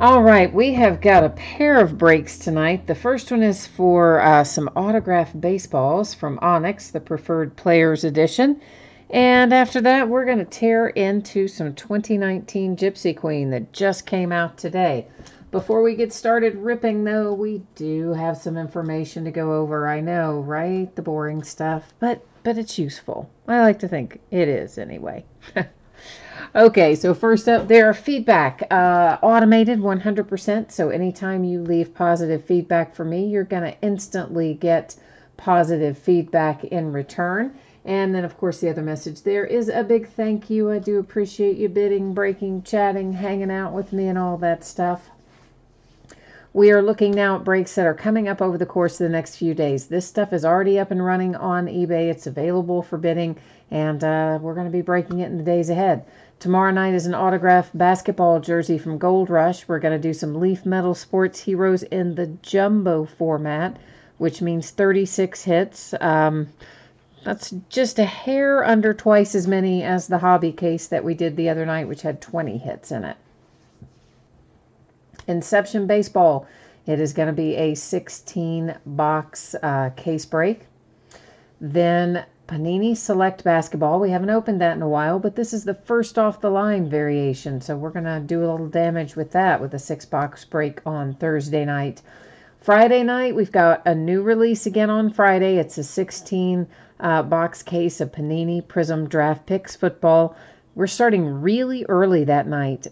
All right, we have got a pair of breaks tonight. The first one is for some autographed baseballs from Onyx, the Preferred Players Edition. And after that, we're going to tear into some 2019 Gypsy Queen that just came out today. Before we get started ripping, though, we do have some information to go over. I know, right? The boring stuff, but it's useful. I like to think it is anyway. Okay, so first up there, feedback. Automated 100%. So anytime you leave positive feedback for me, you're going to instantly get positive feedback in return. And then, of course, the other message there is a big thank you. I do appreciate you bidding, breaking, chatting, hanging out with me, and all that stuff. We are looking now at breaks that are coming up over the course of the next few days. This stuff is already up and running on eBay. It's available for bidding, and we're going to be breaking it in the days ahead. Tomorrow night is an autographed basketball jersey from Gold Rush. We're going to do some Leaf Metal Sports Heroes in the jumbo format, which means 36 hits. That's just a hair under twice as many as the hobby case that we did the other night, which had 20 hits in it. Inception Baseball. It is going to be a 16-box case break. Then Panini Select Basketball. We haven't opened that in a while, but this is the first off-the-line variation, so we're going to do a little damage with that with a 6-box break on Thursday night. Friday night, we've got a new release again on Friday. It's a 16-box case of Panini Prism Draft Picks football. We're starting really early that night,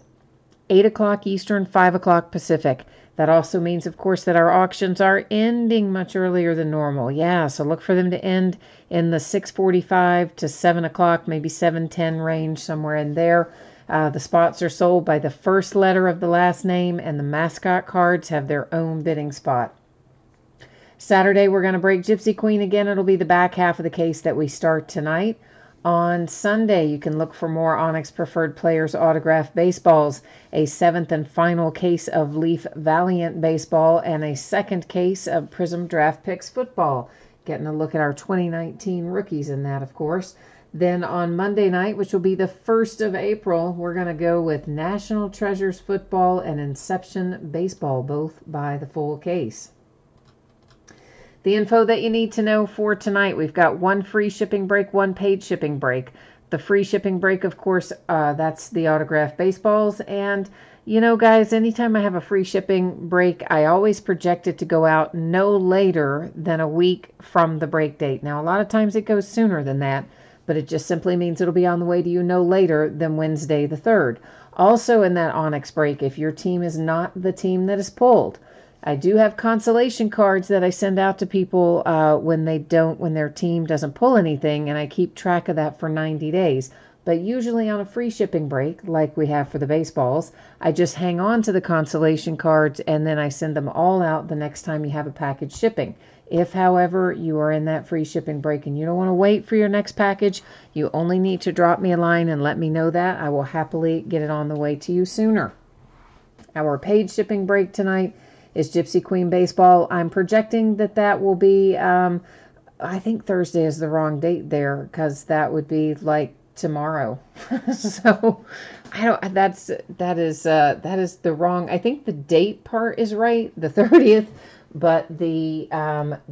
8 o'clock Eastern, 5 o'clock Pacific. That also means, of course, that our auctions are ending much earlier than normal. Yeah, so look for them to end in the 6:45 to 7 o'clock, maybe 7:10 range, somewhere in there. The spots are sold by the first letter of the last name, and the mascot cards have their own bidding spot. Saturday, we're going to break Gypsy Queen again. It'll be the back half of the case that we start tonight. On Sunday, you can look for more Onyx Preferred Players autographed baseballs, a 7th and final case of Leaf Valiant baseball, and a 2nd case of Prism Draft Picks football. Getting a look at our 2019 rookies in that, of course. Then on Monday night, which will be the 1st of April, we're going to go with National Treasures football and Inception baseball, both by the full case. The info that you need to know for tonight, we've got 1 free shipping break, 1 paid shipping break. The free shipping break, of course, that's the autographed baseballs. And, you know, guys, anytime I have a free shipping break, I always project it to go out no later than a week from the break date. Now, a lot of times it goes sooner than that, but it just simply means it'll be on the way to you no later than Wednesday the 3rd. Also in that Onyx break, if your team is not the team that is pulled, I do have consolation cards that I send out to people when their team doesn't pull anything, and I keep track of that for 90 days. But usually on a free shipping break, like we have for the baseballs, I just hang on to the consolation cards and then I send them all out the next time you have a package shipping. If, however, you are in that free shipping break and you don't want to wait for your next package, you only need to drop me a line and let me know that. I will happily get it on the way to you sooner. Our paid shipping break tonight is Gypsy Queen Baseball. I'm projecting that will be, I think Thursday is the wrong date there, because that would be like tomorrow. So that is the wrong, I think the date part is right, the 30th, but the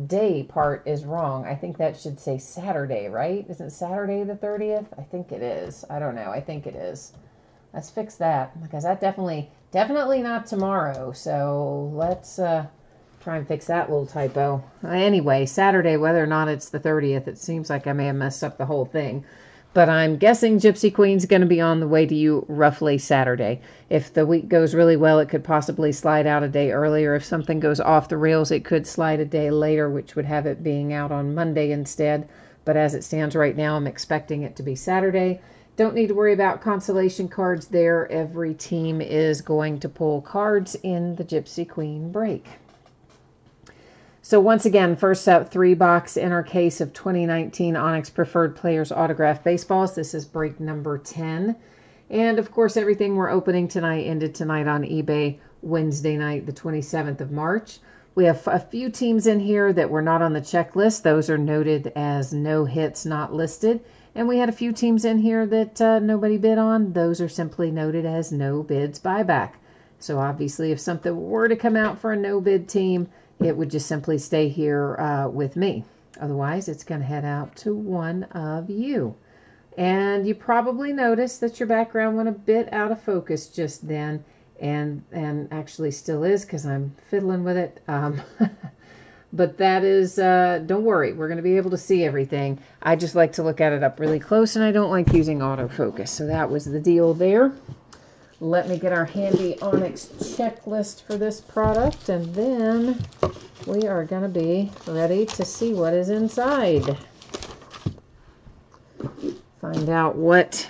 day part is wrong. I think that should say Saturday, right? Isn't Saturday the 30th? I think it is. I don't know. I think it is. Let's fix that, because that definitely not tomorrow. So let's try and fix that little typo. Anyway, Saturday, whether or not it's the 30th, it seems like I may have messed up the whole thing. But I'm guessing Gypsy Queen's going to be on the way to you roughly Saturday. If the week goes really well, it could possibly slide out a day earlier. If something goes off the rails, it could slide a day later, which would have it being out on Monday instead. But as it stands right now, I'm expecting it to be Saturday. Don't need to worry about consolation cards there. Every team is going to pull cards in the Gypsy Queen break. So once again, first up, 3-box inner case of 2019 Onyx Preferred Players autographed baseballs. This is break number 10. And of course, everything we're opening tonight ended tonight on eBay Wednesday night, the 27th of March. We have a few teams in here that were not on the checklist. Those are noted as no hits not listed. And we had a few teams in here that nobody bid on. Those are simply noted as no bids buyback. So obviously, if something were to come out for a no-bid team, it would just simply stay here with me. Otherwise, it's going to head out to one of you. And you probably noticed that your background went a bit out of focus just then, and actually still is because I'm fiddling with it. But that is, don't worry, we're going to be able to see everything. I just like to look at it up really close, and I don't like using autofocus. So that was the deal there. Let me get our handy Onyx checklist for this product, and then we are going to be ready to see what is inside. Find out what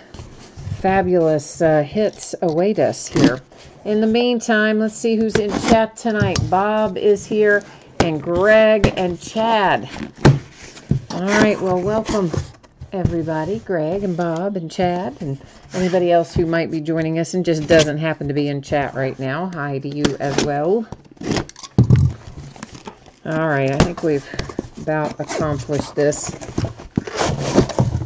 fabulous hits await us here. In the meantime, let's see who's in chat tonight. Bob is here, and Greg and Chad. All right, well, welcome everybody, Greg and Bob and Chad and anybody else who might be joining us and just doesn't happen to be in chat right now. Hi to you as well. All right, I think we've about accomplished this.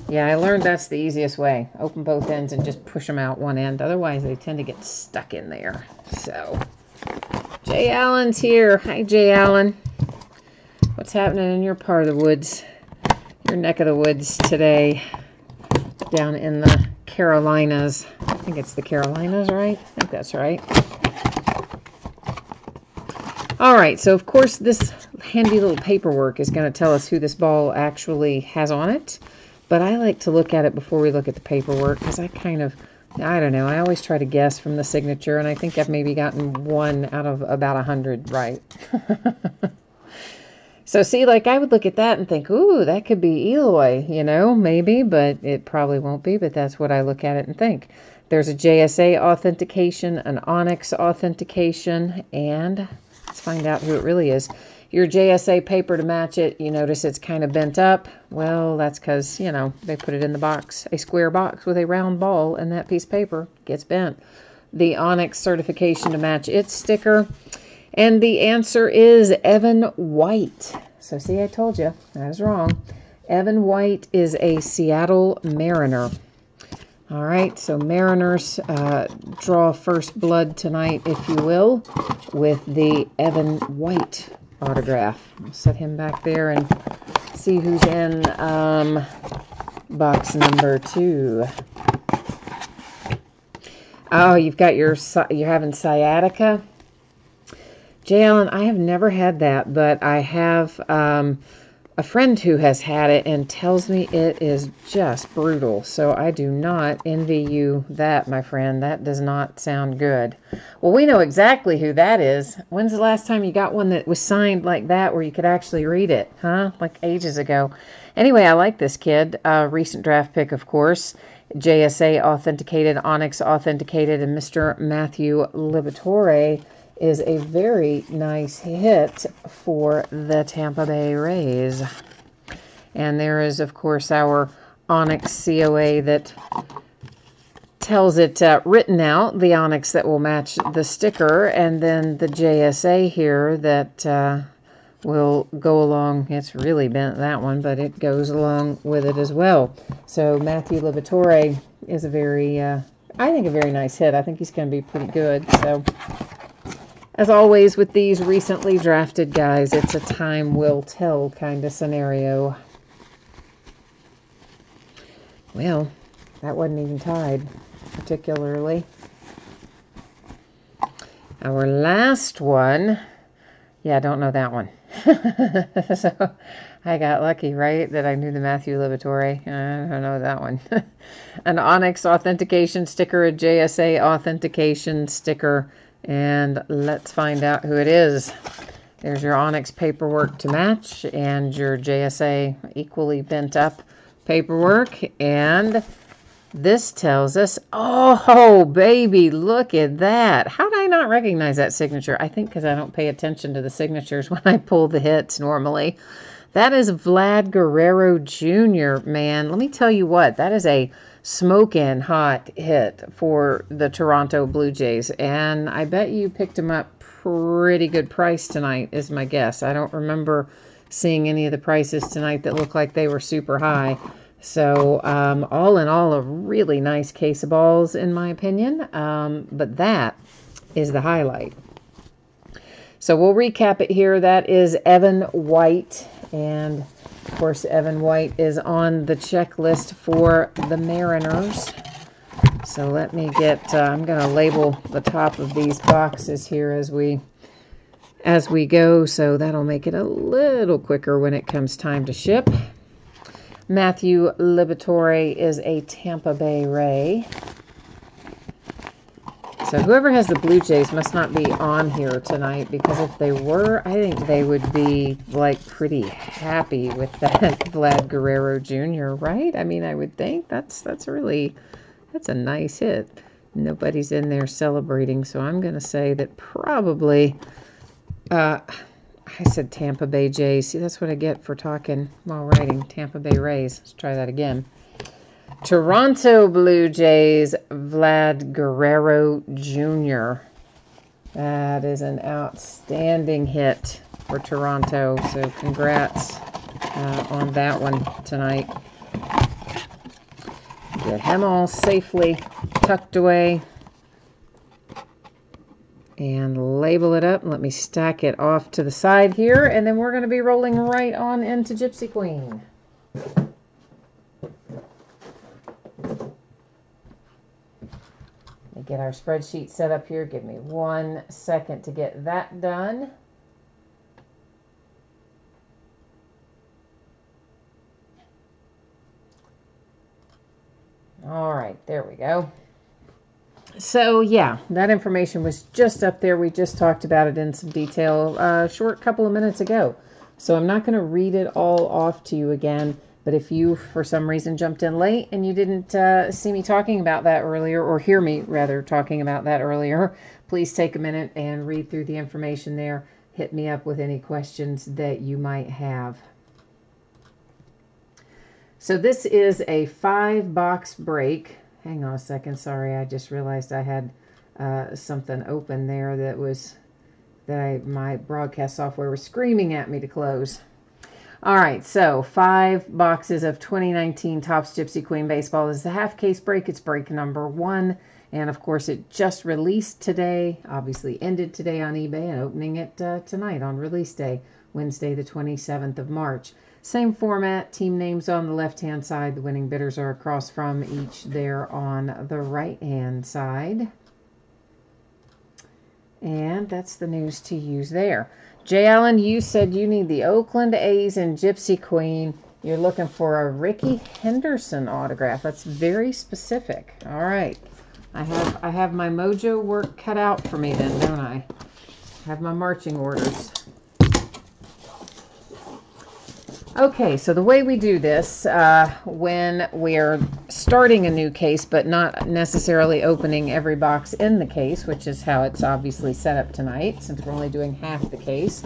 Yeah, I learned that's the easiest way. Open both ends and just push them out one end. Otherwise, they tend to get stuck in there. So, Jay Allen's here. Hi, Jay Allen. What's happening in your part of the woods? Your neck of the woods today? Down in the Carolinas. I think it's the Carolinas, right? I think that's right. All right, so of course this handy little paperwork is going to tell us who this ball actually has on it. But I like to look at it before we look at the paperwork because I don't know, I always try to guess from the signature, and I think I've maybe gotten 1 out of about 100 right. So see, like I would look at that and think, ooh, that could be Eloy, you know, maybe, but it probably won't be, but that's what I look at it and think. There's a JSA authentication, an Onyx authentication, and let's find out who it really is. Your JSA paper to match it, you notice it's kind of bent up. Well, that's because, you know, they put it in the box, a square box with a round ball, and that piece of paper gets bent. The Onyx certification to match its sticker. And the answer is Evan White. So see, I told you, I was wrong. Evan White is a Seattle Mariner. All right, so Mariners draw first blood tonight, if you will, with the Evan White autograph. I'll set him back there and see who's in box number 2. Oh, you're having sciatica? Jay Allen, I have never had that, but I have a friend who has had it and tells me it is just brutal. So I do not envy you that, my friend. That does not sound good. Well, we know exactly who that is. When's the last time you got one that was signed like that where you could actually read it? Huh? Like ages ago. Anyway, I like this kid. Recent draft pick, of course. JSA authenticated, Onyx authenticated, and Mr. Matthew Liberatore is a very nice hit for the Tampa Bay Rays. And there is, of course, our Onyx COA that tells it written out, the Onyx that will match the sticker, and then the JSA here that will go along. It's really bent, that one, but it goes along with it as well. So Matthew Liberatore is a very, I think, a very nice hit. I think he's going to be pretty good. So, as always with these recently drafted guys, it's a time will tell kind of scenario. Well, that wasn't even tied particularly. Our last one, yeah, I don't know that one. So I got lucky, right, that I knew the Matthew Liberatore. I don't know that one. An Onyx authentication sticker, a JSA authentication sticker, and let's find out who it is. There's your Onyx paperwork to match and your JSA equally bent up paperwork. And this tells us, oh, baby, look at that. How did I not recognize that signature? I think because I don't pay attention to the signatures when I pull the hits normally. That is Vlad Guerrero Jr., man. Let me tell you what, that is a smoking hot hit for the Toronto Blue Jays. And I bet you picked him up pretty good price tonight is my guess. I don't remember seeing any of the prices tonight that looked like they were super high. So all in all, a really nice case of balls in my opinion. But that is the highlight. So we'll recap it here. That is Evan White. And, of course, Evan White is on the checklist for the Mariners. So let me get, I'm going to label the top of these boxes here as we go. So that'll make it a little quicker when it comes time to ship. Matthew Liberatore is a Tampa Bay Ray. So whoever has the Blue Jays must not be on here tonight, because if they were, I think they would be like pretty happy with that Vlad Guerrero Jr., right? I mean, I would think that's a nice hit. Nobody's in there celebrating, so I'm going to say that probably, I said Tampa Bay Jays. See, that's what I get for talking while writing. Tampa Bay Rays. Let's try that again. Toronto Blue Jays, Vlad Guerrero Jr. That is an outstanding hit for Toronto, so congrats on that one tonight. Get him all safely tucked away and label it up. Let me stack it off to the side here, and then we're going to be rolling right on into Gypsy Queen. Get our spreadsheet set up here. Give me 1 second to get that done. All right, there we go. So yeah, that information was just up there. We just talked about it in some detail a short couple of minutes ago. So I'm not going to read it all off to you again. But if you, for some reason, jumped in late and you didn't see me talking about that earlier, or hear me, rather, talking about that earlier, please take a minute and read through the information there. Hit me up with any questions that you might have. So this is a 5-box break. Hang on a second. Sorry, I just realized I had something open there my broadcast software was screaming at me to close. All right, so 5 boxes of 2019 Topps Gypsy Queen Baseball. This is the half case break. It's break number 1. And, of course, it just released today, obviously ended today on eBay, and opening it tonight on release day, Wednesday the 27th of March. Same format, team names on the left-hand side. The winning bidders are across from each there on the right-hand side. And that's the news to use there. Jay Allen, you said you need the Oakland A's and Gypsy Queen. You're looking for a Ricky Henderson autograph. That's very specific. All right. I have my mojo work cut out for me then, don't I? I have my marching orders. Okay, so the way we do this when we're starting a new case, but not necessarily opening every box in the case, which is how it's obviously set up tonight, since we're only doing half the case.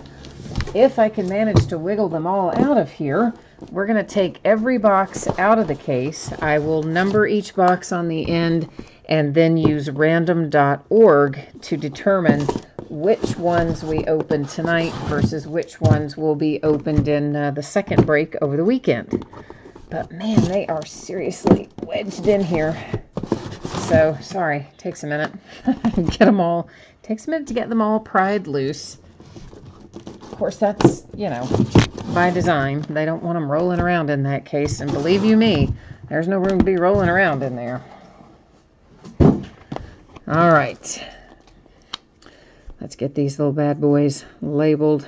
If I can manage to wiggle them all out of here, we're going to take every box out of the case. I will number each box on the end and then use random.org to determine which ones we open tonight versus which ones will be opened in the second break over the weekend. But man, they are seriously wedged in here. So, sorry, takes a minute. Get them all. Takes a minute to get them all pried loose. Of course, that's, you know, by design. They don't want them rolling around in that case. And believe you me, there's no room to be rolling around in there. All right. Let's get these little bad boys labeled,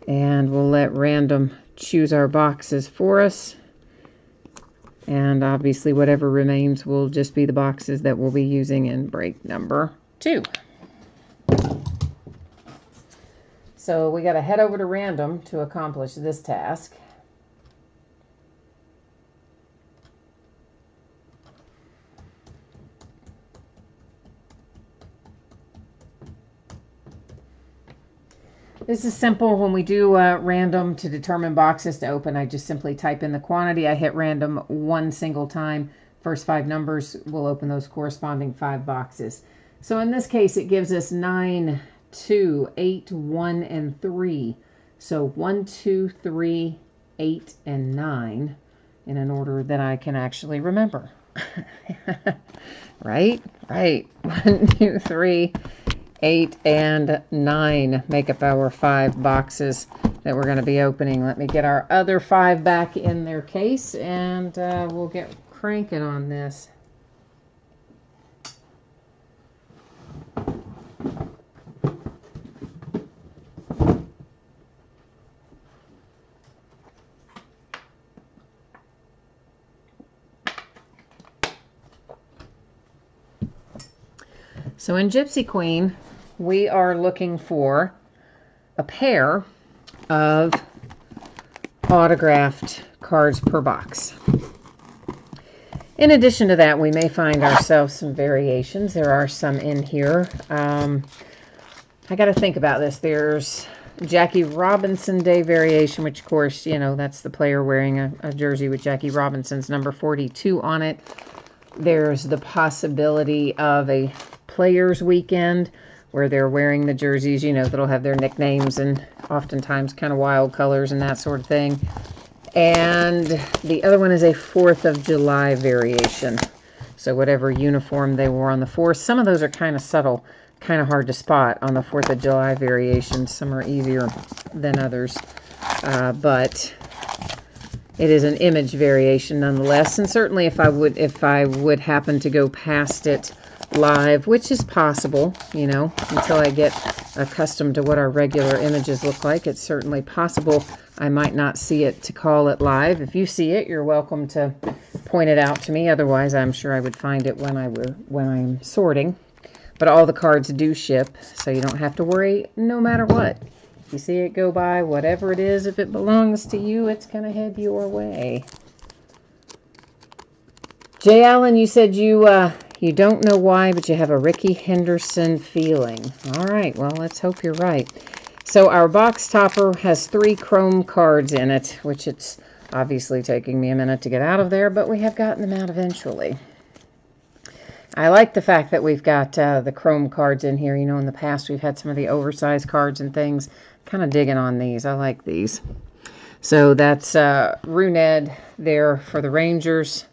and we'll let random choose our boxes for us. And obviously whatever remains will just be the boxes that we'll be using in break number 2. So we got to head over to random to accomplish this task. This is simple. When we do random to determine boxes to open, I just simply type in the quantity. I hit random 1 single time. First 5 numbers will open those corresponding 5 boxes. So in this case, it gives us 9, 2, 8, 1, and 3. So 1, 2, 3, 8, and 9 in an order that I can actually remember. Right? Right. 1, 2, 3, 8, and 9 make up our 5 boxes that we're going to be opening. Let me get our other 5 back in their case, and we'll get cranking on this. So in Gypsy Queen, we are looking for a pair of autographed cards per box. In addition to that, we may find ourselves some variations. There are some in here. I got to think about this. There's Jackie Robinson Day variation, which, of course, you know, that's the player wearing a jersey with Jackie Robinson's number 42 on it. There's the possibility of a Players Weekend where they're wearing the jerseys, you know, that'll have their nicknames and oftentimes kind of wild colors and that sort of thing. And the other one is a 4th of July variation. So whatever uniform they wore on the 4th. Some of those are kind of subtle, kind of hard to spot on the 4th of July variations. Some are easier than others. But it is an image variation nonetheless. And certainly if I would happen to go past it live, which is possible, you know, until I get accustomed to what our regular images look like, it's certainly possible I might not see it to call it live. If you see it, you're welcome to point it out to me. Otherwise, I'm sure I would find it when I'm sorting. But all the cards do ship, so you don't have to worry no matter what. If you see it go by, whatever it is, if it belongs to you, it's going to head your way. Jay Allen, you said you don't know why, but you have a Rickey Henderson feeling. All right, well, let's hope you're right. So our box topper has 3 chrome cards in it, which it's obviously taking me a minute to get out of there, but we have gotten them out eventually. I like the fact that we've got the chrome cards in here. You know, in the past we've had some of the oversized cards and things. Kind of digging on these. I like these. So that's Runed there for the Rangers.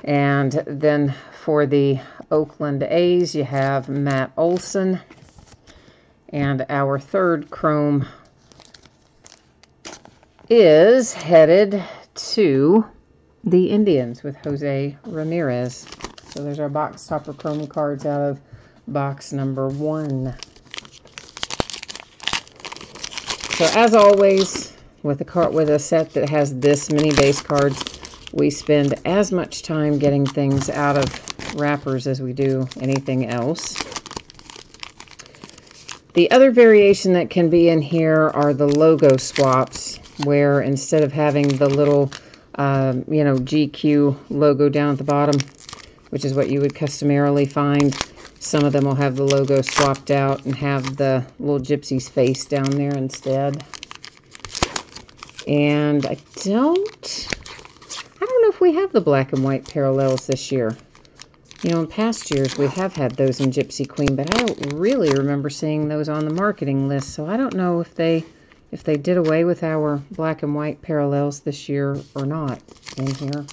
And then for the Oakland A's, you have Matt Olson. And our 3rd chrome is headed to the Indians with Jose Ramirez. So there's our box topper chrome cards out of box number 1. So as always, with a set that has this many base cards, we spend as much time getting things out of wrappers as we do anything else. The other variation that can be in here are the logo swaps, where instead of having the little, you know, GQ logo down at the bottom, which is what you would customarily find, some of them will have the logo swapped out and have the little gypsy's face down there instead. And I don't know if we have the black and white parallels this year. You know, in past years we have had those in Gypsy Queen, but I don't really remember seeing those on the marketing list. So I don't know if they did away with our black and white parallels this year or not in here.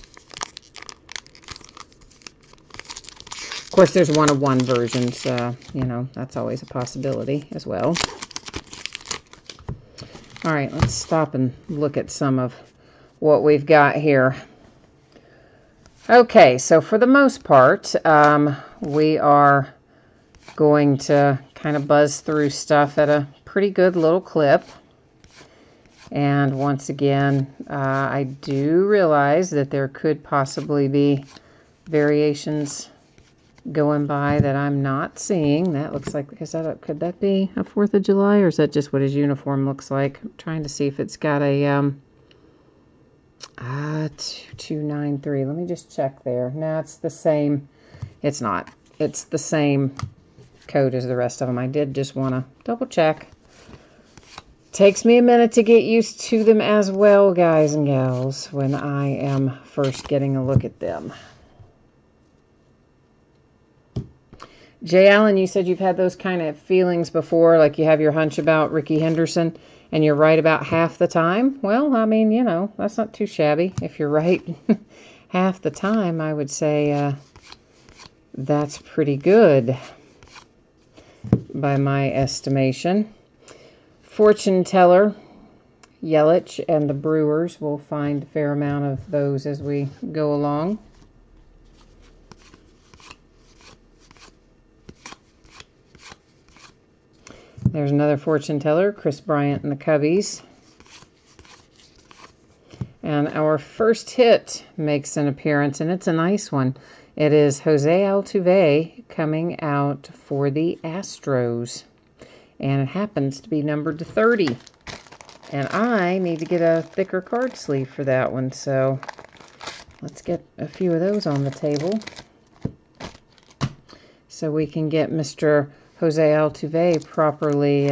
Of course, there's 1-of-1 versions. You know, that's always a possibility as well. All right, let's stop and look at some of what we've got here. Okay, so for the most part, we are going to kind of buzz through stuff at a pretty good little clip. And once again, I do realize that there could possibly be variations going by that I'm not seeing. That looks like, could that be a 4th of July, or is that just what his uniform looks like? I'm trying to see if it's got a 2293. Let me just check there. No, it's the same. It's not. It's the same code as the rest of them. I did just want to double check. Takes me a minute to get used to them as well, guys and gals, when I am first getting a look at them. Jay Allen, you said you've had those kind of feelings before, like you have your hunch about Rickey Henderson, and you're right about half the time. Well, I mean, you know, that's not too shabby. If you're right half the time, I would say that's pretty good. by my estimation. Fortune Teller, Yelich, and the Brewers. We'll find a fair amount of those as we go along. There's another Fortune Teller, Kris Bryant and the Cubbies. And our first hit makes an appearance, and it's a nice one. It is Jose Altuve coming out for the Astros. And it happens to be numbered to 30. And I need to get a thicker card sleeve for that one, so let's get a few of those on the table so we can get Mr. Jose Altuve properly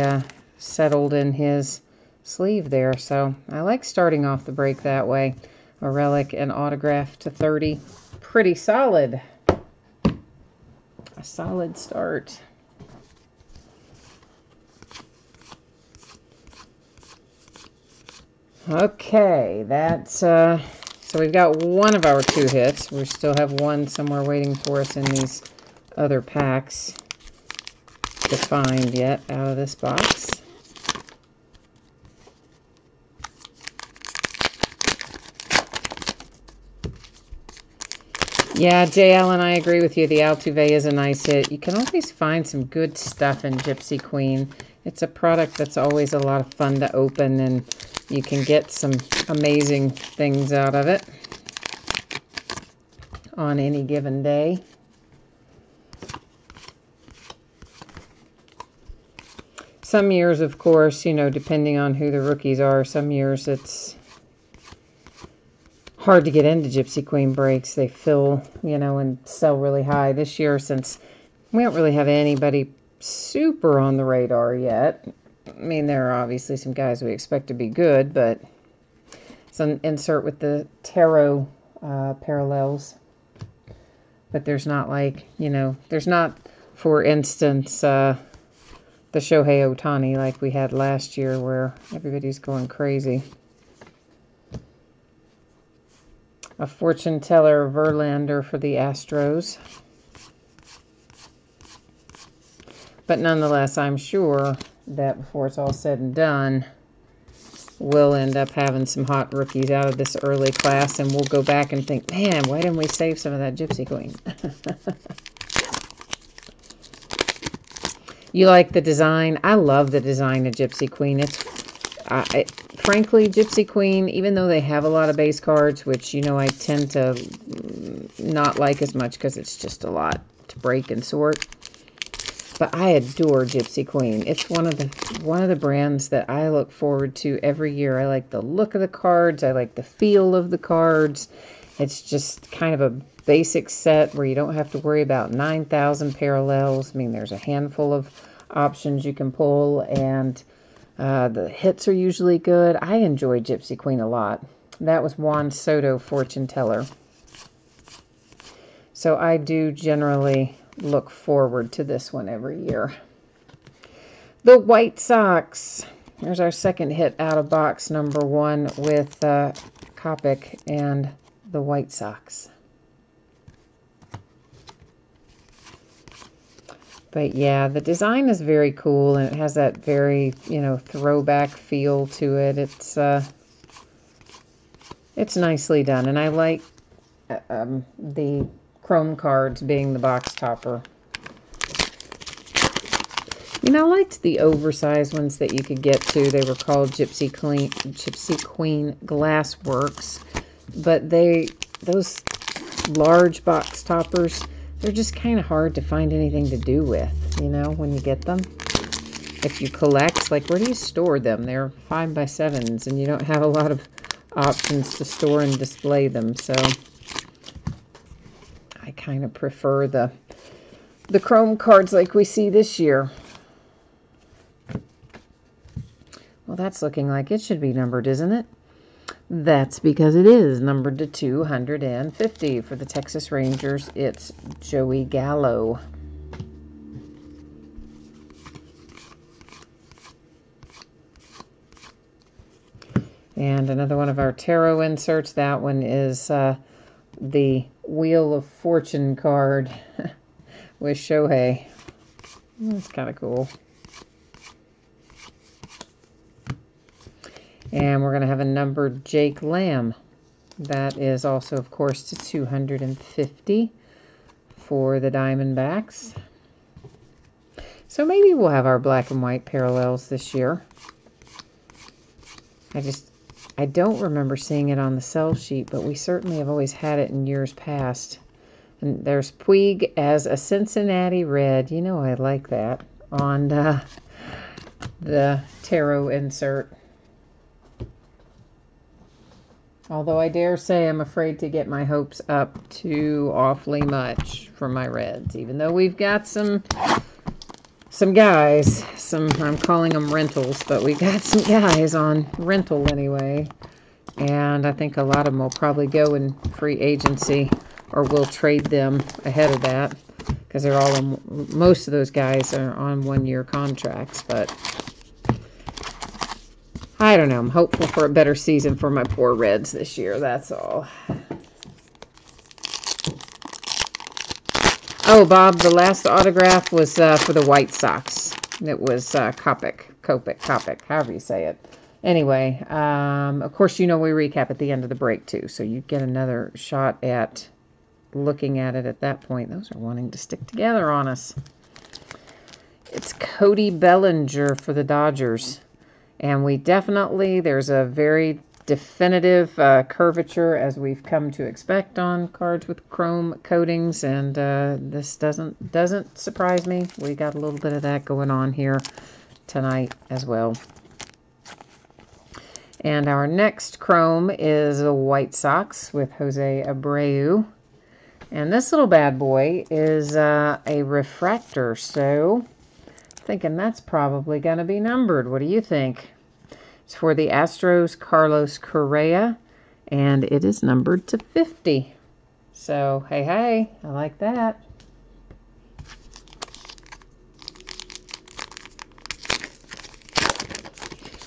settled in his sleeve there. So I like starting off the break that way. A relic and autograph to 30. Pretty solid. A solid start. Okay, that's so we've got one of our two hits. We still have one somewhere waiting for us in these other packs to find yet out of this box. Yeah, Jay Allen, I agree with you. The Altuve is a nice hit. You can always find some good stuff in Gypsy Queen. It's a product that's always a lot of fun to open, and you can get some amazing things out of it on any given day. Some years, of course, you know, depending on who the rookies are, some years it's hard to get into Gypsy Queen breaks. They fill, you know, and sell really high. This year, since we don't really have anybody super on the radar yet, I mean, there are obviously some guys we expect to be good, but some insert with the tarot parallels. But there's not like, you know, there's not, for instance, the Shohei Ohtani like we had last year where everybody's going crazy. A Fortune Teller Verlander for the Astros. But nonetheless, I'm sure that before it's all said and done, we'll end up having some hot rookies out of this early class, and we'll go back and think, man, why didn't we save some of that Gypsy Queen? You like the design? I love the design of Gypsy Queen. It's, frankly, Gypsy Queen, even though they have a lot of base cards, which, you know, I tend to not like as much because it's just a lot to break and sort. But I adore Gypsy Queen. It's one of the brands that I look forward to every year. I like the look of the cards. I like the feel of the cards. It's just kind of a basic set where you don't have to worry about 9,000 parallels. I mean, there's a handful of options you can pull, and the hits are usually good. I enjoy Gypsy Queen a lot. That was Juan Soto Fortune Teller. So I do generally look forward to this one every year. The White Sox. There's our second hit out of box number 1 with Kopech and the White Sox. But yeah, the design is very cool, and it has that very, you know, throwback feel to it. It's nicely done, and I like the chrome cards being the box topper. You know, I liked the oversized ones that you could get to. They were called Gypsy Queen Glassworks, but those large box toppers, they're just kind of hard to find anything to do with, you know, when you get them. If you collect, like, where do you store them? They're 5x7s, and you don't have a lot of options to store and display them, so I kind of prefer the chrome cards like we see this year. Well, that's looking like it should be numbered, isn't it? That's because it is numbered to 250. For the Texas Rangers, it's Joey Gallo. And another one of our tarot inserts. That one is the Wheel of Fortune card with Shohei. That's kind of cool. And we're going to have a numbered Jake Lamb. That is also, of course, to 250 for the Diamondbacks. So maybe we'll have our black and white parallels this year. I don't remember seeing it on the sell sheet, but we certainly have always had it in years past. And there's Puig as a Cincinnati Red. You know I like that on the tarot insert. Although I dare say I'm afraid to get my hopes up too awfully much for my Reds. Even though we've got some guys, I'm calling them rentals, but we got some guys on rental anyway. And I think a lot of them will probably go in free agency, or we'll trade them ahead of that, because they're all most of those guys are on one-year contracts. But I don't know. I'm hopeful for a better season for my poor Reds this year. That's all. Oh, Bob, the last autograph was for the White Sox. It was Kopech, however you say it. Anyway, of course, you know we recap at the end of the break, too. So you get another shot at looking at it at that point. Those are wanting to stick together on us. It's Cody Bellinger for the Dodgers. And we definitely, there's a very definitive curvature, as we've come to expect on cards with chrome coatings, and this doesn't surprise me. We got a little bit of that going on here tonight as well. And our next chrome is the White Sox with Jose Abreu. And this little bad boy is a refractor, so thinking that's probably going to be numbered. What do you think? It's for the Astros, Carlos Correa, and it is numbered to 50. So, hey, I like that.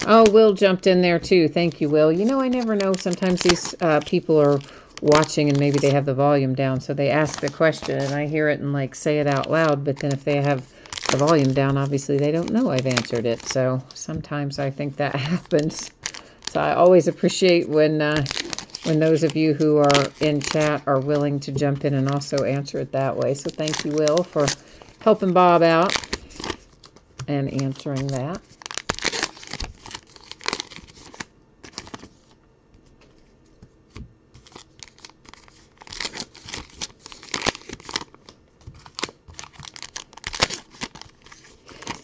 Oh, Will jumped in there too. Thank you, Will. You know, I never know. Sometimes these people are watching and maybe they have the volume down, so they ask the question and I hear it and like say it out loud, but then if they have the volume down, obviously they don't know I've answered it. So sometimes I think that happens. So I always appreciate when those of you who are in chat are willing to jump in and also answer it that way. So thank you, Will, for helping Bob out and answering that.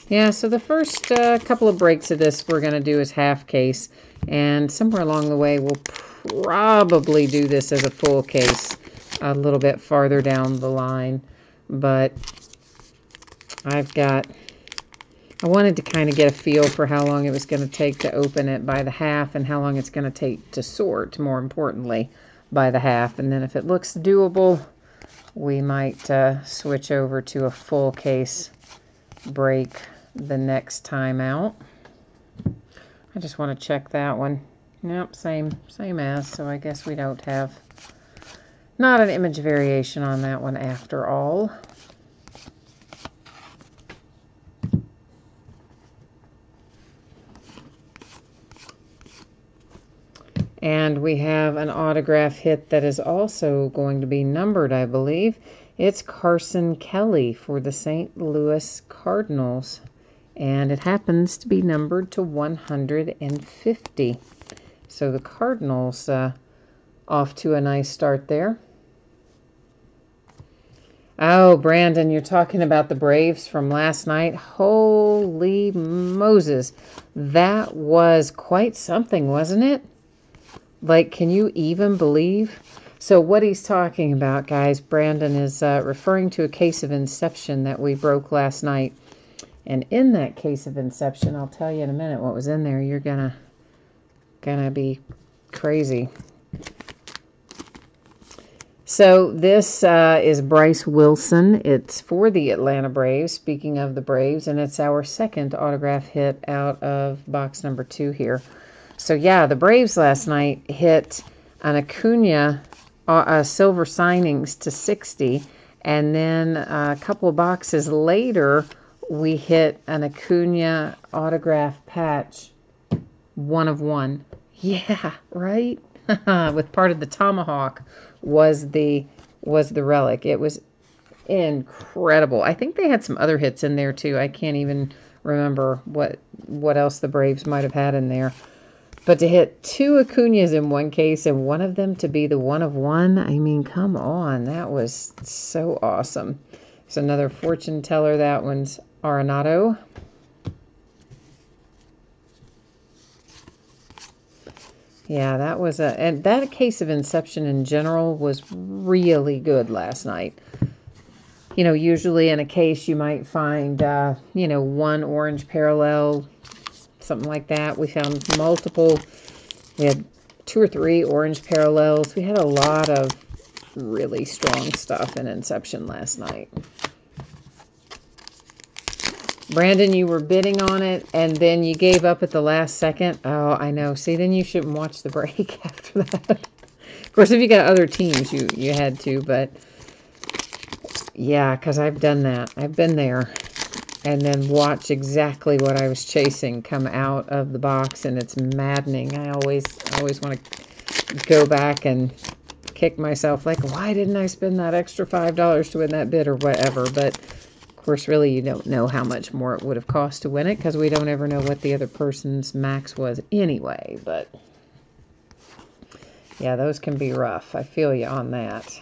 Yeah, so the first couple of breaks of this we're going to do is half case. And somewhere along the way, we'll probably do this as a full case a little bit farther down the line. But I wanted to kind of get a feel for how long it was going to take to open it by the half and how long it's going to take to sort, more importantly, by the half. And then if it looks doable, we might switch over to a full case break the next time out. I just want to check that one. Yep, same as, so I guess we don't have, not an image variation on that one after all. And we have an autograph hit that is also going to be numbered, I believe. It's Carson Kelly for the St. Louis Cardinals. And it happens to be numbered to 150. So the Cardinals off to a nice start there. Oh, Brandon, you're talking about the Braves from last night. Holy Moses. That was quite something, wasn't it? Like, can you even believe? So what he's talking about, guys, Brandon is referring to a case of Inception that we broke last night. And in that case of Inception, I'll tell you in a minute what was in there. You're gonna be crazy. So this is Bryce Wilson. It's for the Atlanta Braves, speaking of the Braves, and it's our second autograph hit out of box number 2 here. So yeah, the Braves last night hit an Acuna silver signings to 60, and then a couple of boxes later, we hit an Acuna autograph patch, 1 of 1. Yeah, right? With part of the tomahawk was the relic. It was incredible. I think they had some other hits in there too. I can't even remember what else the Braves might have had in there. But to hit 2 Acuñas in one case and one of them to be the 1 of 1, I mean, come on. That was so awesome. There's another fortune teller. That one's Arenado. Yeah, that was and that case of Inception in general was really good last night. You know, usually in a case you might find, you know, 1 orange parallel, something like that. We found multiple. We had 2 or 3 orange parallels. We had a lot of really strong stuff in Inception last night. Brandon, you were bidding on it, and then you gave up at the last second. Oh, I know. See, then you shouldn't watch the break after that. Of course, if you got other teams, you had to, but yeah, because I've done that. I've been there. And then watch exactly what I was chasing come out of the box, and it's maddening. I always want to go back and kick myself, like, why didn't I spend that extra $5 to win that bid or whatever? But of course, really, you don't know how much more it would have cost to win it because we don't ever know what the other person's max was anyway. But yeah, those can be rough. I feel you on that.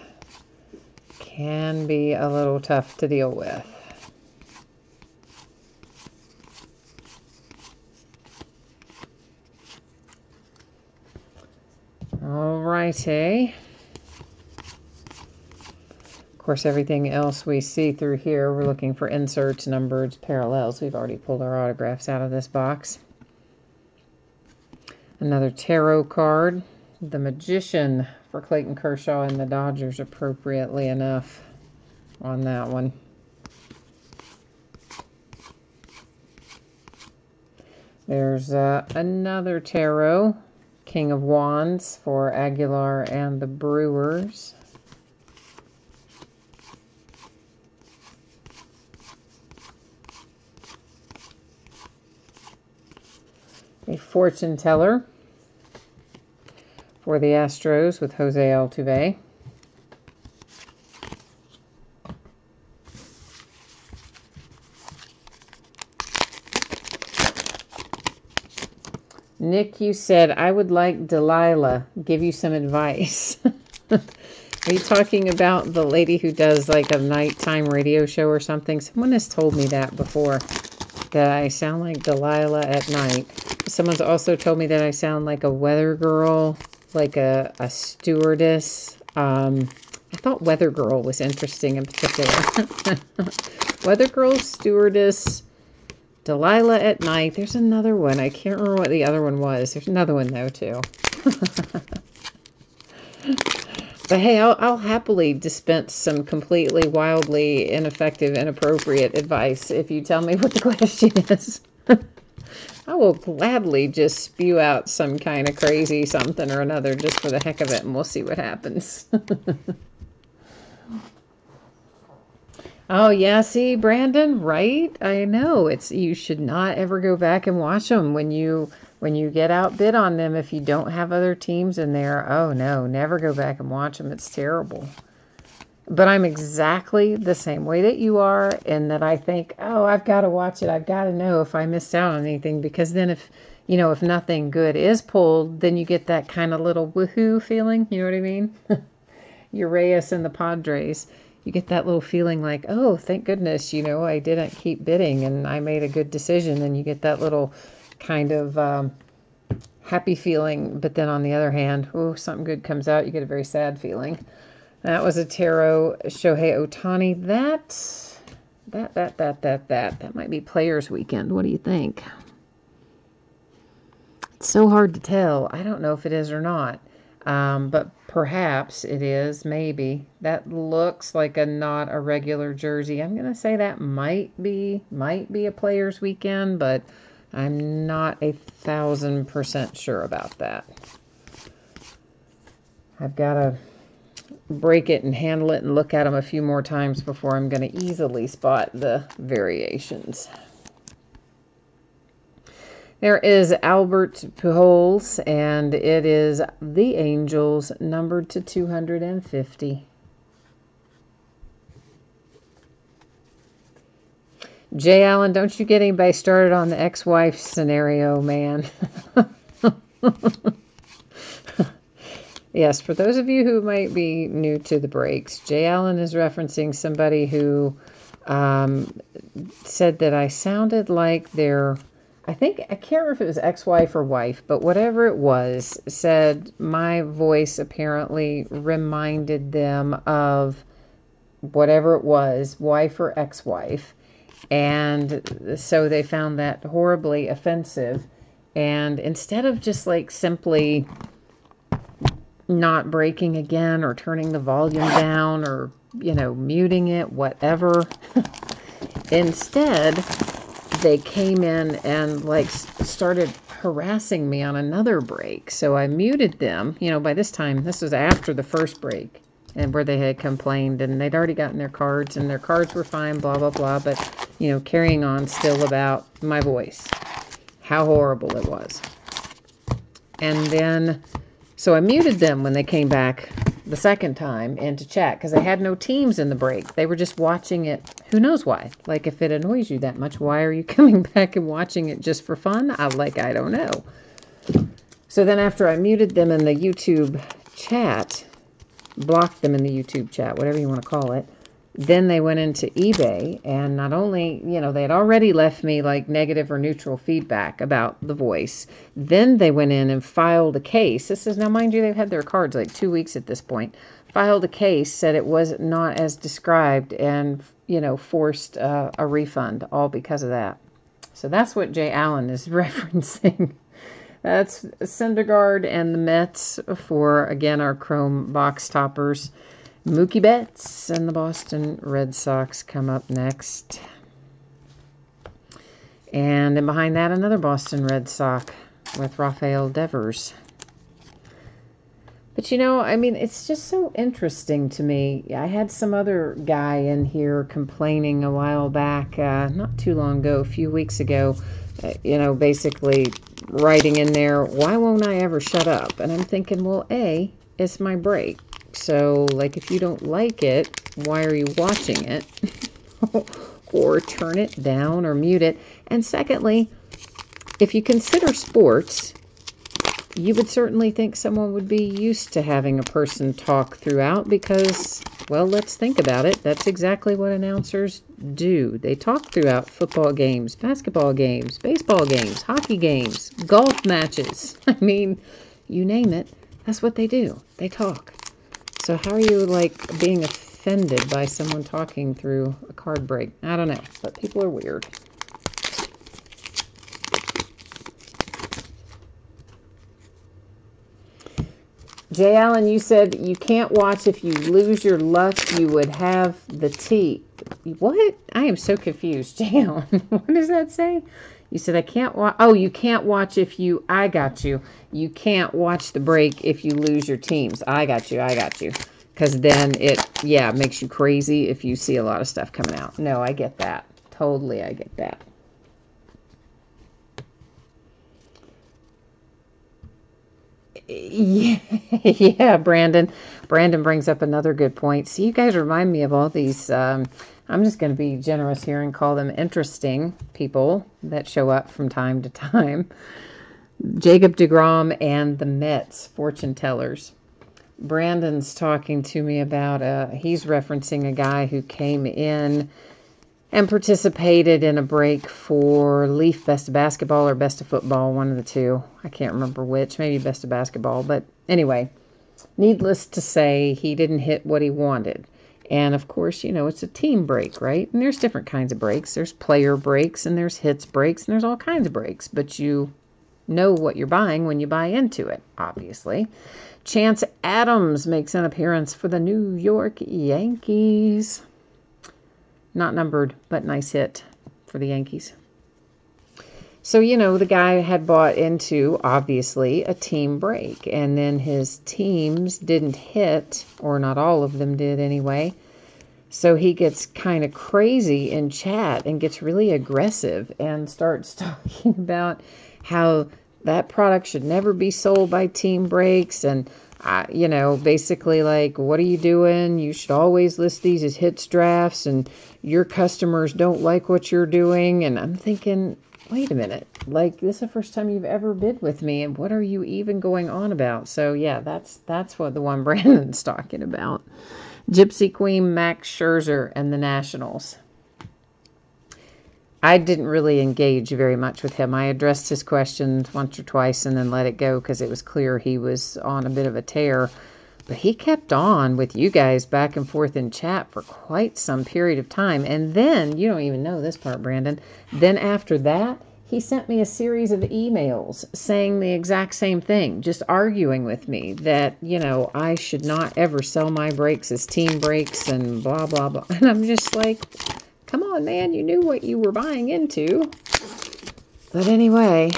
Can be a little tough to deal with. All righty. Of course, everything else we see through here, we're looking for inserts, numbers, parallels. We've already pulled our autographs out of this box. Another tarot card. The Magician for Clayton Kershaw and the Dodgers, appropriately enough, on that one. There's another tarot. King of Wands for Aguilar and the Brewers. A fortune teller for the Astros with Jose Altuve. Nick, you said, I would like Delilah give you some advice. Are you talking about the lady who does like a nighttime radio show or something? Someone has told me that before, that I sound like Delilah at night. Someone's also told me that I sound like a weather girl, like a stewardess. I thought weather girl was interesting in particular. Weather girl, stewardess, Delilah at night. There's another one. I can't remember what the other one was. There's another one, though, too. But, hey, I'll happily dispense some completely, wildly ineffective, inappropriate advice if you tell me what the question is. I will gladly just spew out some kind of crazy something or another just for the heck of it, and we'll see what happens. Oh, yeah, see, Brandon, right? I know. You should not ever go back and watch them when you get outbid on them if you don't have other teams in there. Oh, no, never go back and watch them. It's terrible. But I'm exactly the same way that you are, in that I think, oh, I've got to watch it. I've got to know if I missed out on anything, because then if nothing good is pulled, then you get that kind of little woohoo feeling. You know what I mean? Urias and the Padres. You get that little feeling like, oh, thank goodness, I didn't keep bidding and I made a good decision. And you get that little kind of happy feeling. But then on the other hand, oh, something good comes out, you get a very sad feeling. That was a tarot Shohei Ohtani. That might be Players Weekend. What do you think? It's so hard to tell. I don't know if it is or not. But perhaps it is, maybe. That looks like not a regular jersey. I'm going to say that might be a Players Weekend, but I'm not 1,000% sure about that. I've got to break it and handle it and look at them a few more times before I'm going to easily spot the variations. There is Albert Pujols, and it is the Angels, numbered to 250. Jay Allen, don't you get anybody started on the ex-wife scenario, man. Yes, for those of you who might be new to the breaks, Jay Allen is referencing somebody who said that I sounded like their, I can't remember if it was ex-wife or wife, but whatever it was, said my voice apparently reminded them of whatever it was, wife or ex-wife. And so they found that horribly offensive. And instead of just like simply not breaking again or turning the volume down or, muting it, whatever, instead they came in and like started harassing me on another break. So I muted them. By this time, this was after the first break, and where they had complained, and they'd already gotten their cards, and their cards were fine, blah, blah, blah. But, carrying on still about my voice, how horrible it was. And then, so I muted them when they came back the second time into chat, because they had no teams in the break. They were just watching it. Who knows why? Like, if it annoys you that much, why are you coming back and watching it just for fun? I don't know. So then after I muted them in the YouTube chat, blocked them in the YouTube chat, whatever you want to call it, then they went into eBay, and not only, they had already left me like negative or neutral feedback about the voice. Then they went in and filed a case. This is, now mind you, they've had their cards like 2 weeks at this point. Filed a case, said it was not as described, and, forced a refund, all because of that. So that's what Jay Allen is referencing. That's Syndergaard and the Mets for, again, our Chrome box toppers. Mookie Betts and the Boston Red Sox come up next. And then behind that, another Boston Red Sox with Rafael Devers. But it's just so interesting to me. I had some other guy in here complaining a while back, not too long ago, a few weeks ago, basically writing in there, why won't I ever shut up? And I'm thinking, well, A, it's my break. So, like, if you don't like it, why are you watching it? Or turn it down or mute it. And secondly, if you consider sports, you would certainly think someone would be used to having a person talk throughout because, well, let's think about it. That's exactly what announcers do. They talk throughout football games, basketball games, baseball games, hockey games, golf matches. You name it. That's what they do. They talk. So how are you, like, being offended by someone talking through a card break? I don't know, but people are weird. Jay Allen, you said you can't watch if you lose your luck, you would have the tea. What? I am so confused, Jay Allen. What does that say? You said I can't watch. Oh, you can't watch if you. I got you. You can't watch the break if you lose your teams. I got you. Because then it, makes you crazy if you see a lot of stuff coming out. No, I get that. Totally, I get that. Yeah, Brandon. Brandon brings up another good point. See, you guys remind me of all these. I'm just going to be generous here and call them interesting people that show up from time to time. Jacob deGrom and the Mets fortune tellers. Brandon's talking to me about, he's referencing a guy who came in and participated in a break for Leaf Best of Basketball or Best of Football, one of the two. I can't remember which, maybe Best of Basketball. But anyway, needless to say, he didn't hit what he wanted. And of course, it's a team break, right? And there's different kinds of breaks. There's player breaks and there's hits breaks and there's all kinds of breaks. But you know what you're buying when you buy into it, obviously. Chance Adams makes an appearance for the New York Yankees. Not numbered, but nice hit for the Yankees. So, you know, the guy had bought into, obviously, a team break. And then his teams didn't hit, or not all of them did anyway. So he gets kind of crazy in chat and gets really aggressive and starts talking about how that product should never be sold by team breaks. And, you know, basically like, what are you doing? You should always list these as hits drafts, and your customers don't like what you're doing. And I'm thinking, wait a minute, like, this is the first time you've ever bid with me, and what are you even going on about? So yeah, that's what the one Brandon's talking about. Gypsy Queen, Max Scherzer, and the Nationals. I didn't really engage very much with him. I addressed his questions once or twice and then let it go because it was clear he was on a bit of a tear. But he kept on with you guys back and forth in chat for quite some period of time. And then, you don't even know this part, Brandon, then after that, he sent me a series of emails saying the exact same thing, just arguing with me that, you know, I should not ever sell my breaks as team breaks and blah, blah, blah. And I'm just like, come on, man, you knew what you were buying into. But anyway,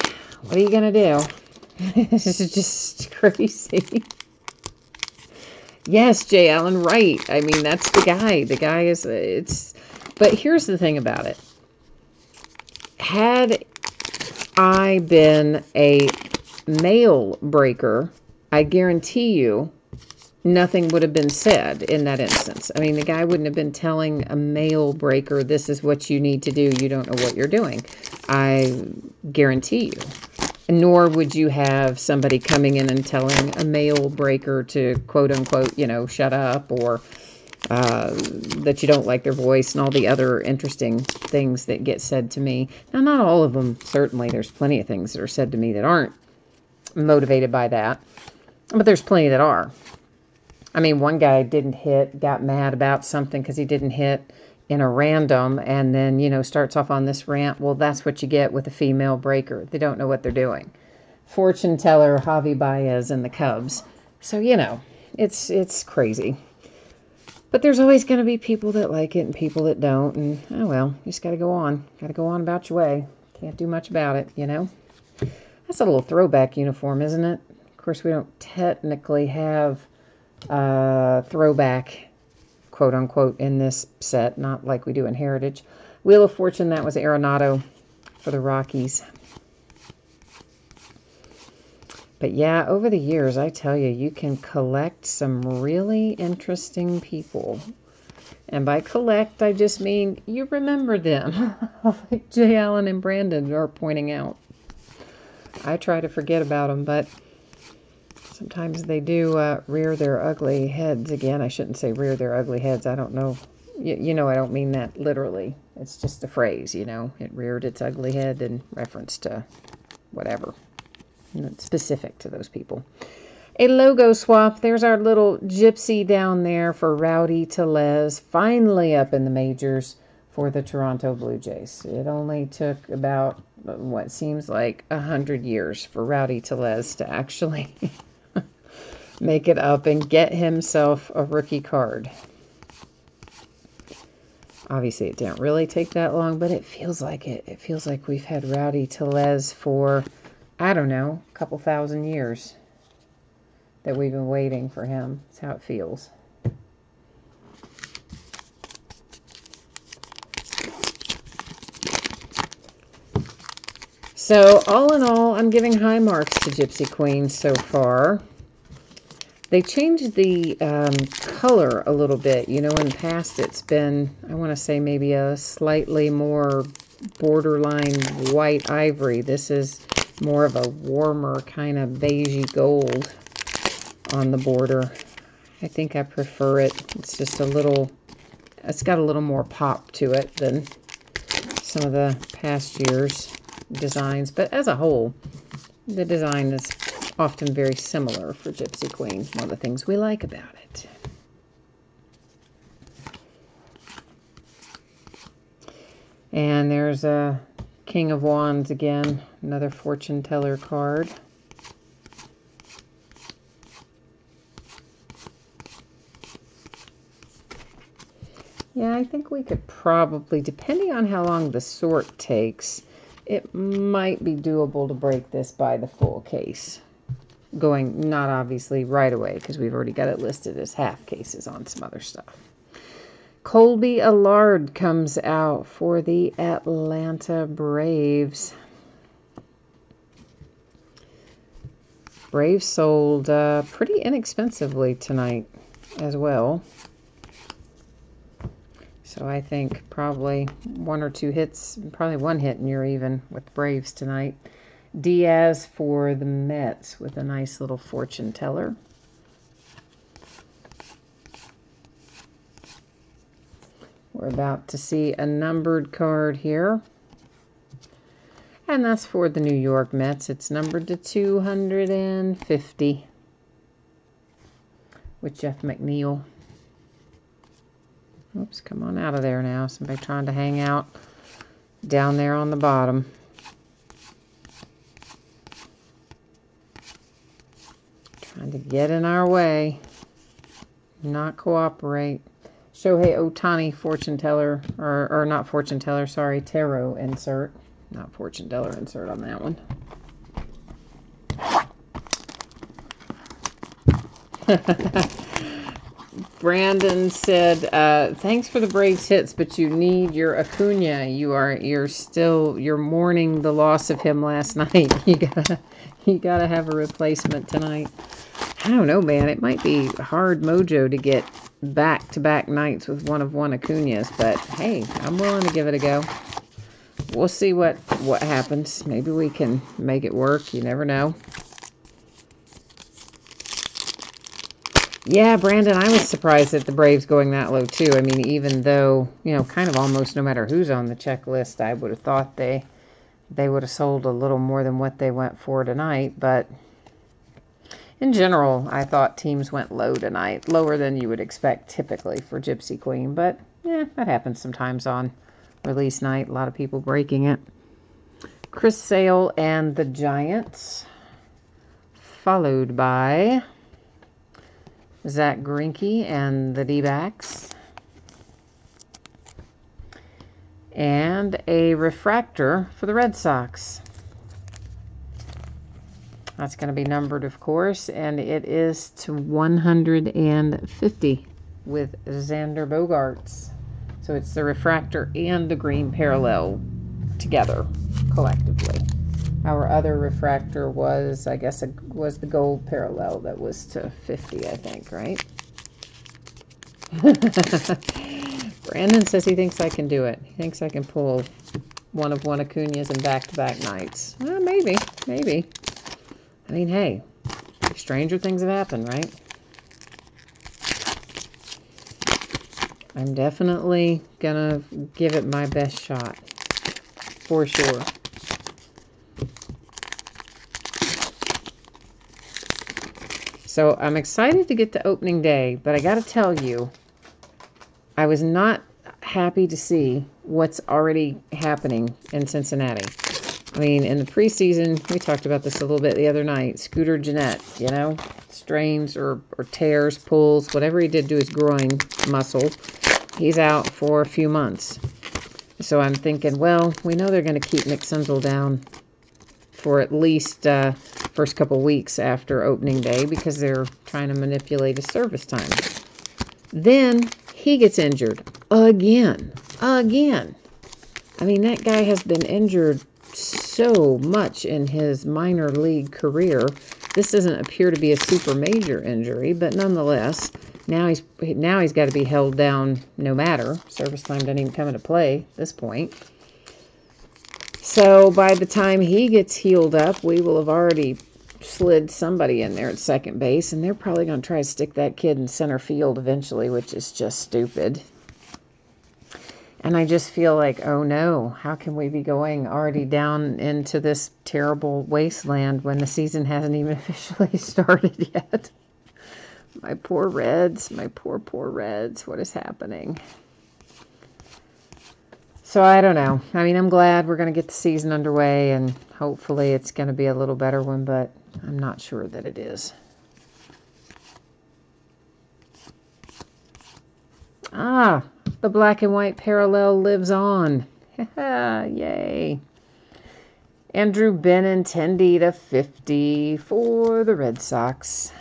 what are you going to do? This is just crazy. Yes, Jay Allen, right. I mean, that's the guy. The guy is, it's, but here's the thing about it. Had I been a mail breaker, I guarantee you nothing would have been said in that instance. I mean, the guy wouldn't have been telling a mail breaker, this is what you need to do. You don't know what you're doing. I guarantee you. Nor would you have somebody coming in and telling a mail breaker to, quote unquote, you know, shut up, or that you don't like their voice and all the other interesting things that get said to me. Now, not all of them, certainly. There's plenty of things that are said to me that aren't motivated by that. But there's plenty that are. I mean, one guy didn't hit, got mad about something because he didn't hit in a random, and then, you know, starts off on this rant. Well, that's what you get with a female breaker. They don't know what they're doing. Fortune teller Javi Baez and the Cubs. So, you know, it's crazy. But there's always going to be people that like it and people that don't. And, oh, well, you just got to go on. Got to go on about your way. Can't do much about it, you know. That's a little throwback uniform, isn't it? Of course, we don't technically have throwback, quote unquote, in this set, not like we do in Heritage. Wheel of Fortune, that was Arenado for the Rockies. But yeah, over the years, I tell you, you can collect some really interesting people. And by collect, I just mean you remember them, like Jay Allen and Brandon are pointing out. I try to forget about them, but sometimes they do rear their ugly heads again. I shouldn't say rear their ugly heads. I don't know. You know, I don't mean that literally. It's just a phrase, you know. It reared its ugly head in reference to whatever. It's specific to those people. A logo swap. There's our little gypsy down there for Rowdy Tellez. Finally up in the majors for the Toronto Blue Jays. It only took about what seems like 100 years for Rowdy Tellez to actually make it up and get himself a rookie card. Obviously, it didn't really take that long, but it feels like it. It feels like we've had Rowdy Tellez for, I don't know, a couple thousand years that we've been waiting for him. That's how it feels. So, all in all, I'm giving high marks to Gypsy Queen so far. They changed the color a little bit. You know, in the past it's been, I want to say maybe a slightly more borderline white ivory. This is more of a warmer kind of beigey gold on the border. I think I prefer it. It's just a little, it's got a little more pop to it than some of the past years' designs. But as a whole, the design is often very similar for Gypsy Queen. One of the things we like about it. And there's a King of Wands again, another fortune teller card. Yeah, I think we could probably, depending on how long the sort takes, it might be doable to break this by the full case. Going, not obviously right away, because we've already got it listed as half cases on some other stuff. Colby Allard comes out for the Atlanta Braves. Braves sold pretty inexpensively tonight as well. So I think probably one or two hits, probably one hit and you're even with the Braves tonight. Diaz for the Mets with a nice little fortune teller. We're about to see a numbered card here. And that's for the New York Mets. It's numbered to 250 with Jeff McNeil. Oops, come on out of there now. Somebody trying to hang out down there on the bottom. Trying to get in our way. Not cooperate. Shohei Ohtani fortune teller, or not fortune teller, sorry, tarot insert. Not fortune teller insert on that one. Brandon said, thanks for the Braves hits, but you need your Acuna. You're mourning the loss of him last night. You gotta have a replacement tonight. I don't know, man. It might be hard mojo to get back-to-back nights with one Acuna's, but hey, I'm willing to give it a go. We'll see what happens. Maybe we can make it work. You never know. Yeah, Brandon, I was surprised at the Braves going that low, too. I mean, even though, kind of almost no matter who's on the checklist, I would have thought they would have sold a little more than what they went for tonight. But in general, I thought teams went low tonight, lower than you would expect typically for Gypsy Queen. But, yeah, that happens sometimes on release night. A lot of people breaking it. Chris Sale and the Giants, followed by Zach Greinke and the D-backs. And a refractor for the Red Sox. That's going to be numbered, of course, and it is to 150 with Xander Bogaerts. So it's the refractor and the green parallel together, collectively. Our other refractor was, I guess, was the gold parallel that was to 50, I think, right? Brandon says he thinks I can do it. He thinks I can pull one Acuna's in back-to-back nights. Well, maybe. I mean, hey, stranger things have happened, right? I'm definitely gonna give it my best shot, for sure. So I'm excited to get to opening day, but I got to tell you, I was not happy to see what's already happening in Cincinnati. I mean, in the preseason, we talked about this a little bit the other night. Scooter Gennett, strains or tears, pulls, whatever he did to his groin muscle, he's out for a few months. So I'm thinking, well, we know they're going to keep Nick Senzel down for at least first couple weeks after opening day because they're trying to manipulate his service time. Then he gets injured again. I mean, that guy has been injured so much in his minor league career. This doesn't appear to be a super major injury, but nonetheless, now he's got to be held down no matter. Service time doesn't even come into play at this point. So by the time he gets healed up, we will have already slid somebody in there at second base, and they're probably going to try to stick that kid in center field eventually, which is just stupid. And I just feel like, oh no, how can we be going already down into this terrible wasteland when the season hasn't even officially started yet? My poor Reds, my poor Reds, what is happening? So I don't know. I mean, I'm glad we're going to get the season underway, and hopefully it's going to be a little better one, but I'm not sure that it is. Ah, the black and white parallel lives on. Yay. Andrew Benintendi to 50 for the Red Sox.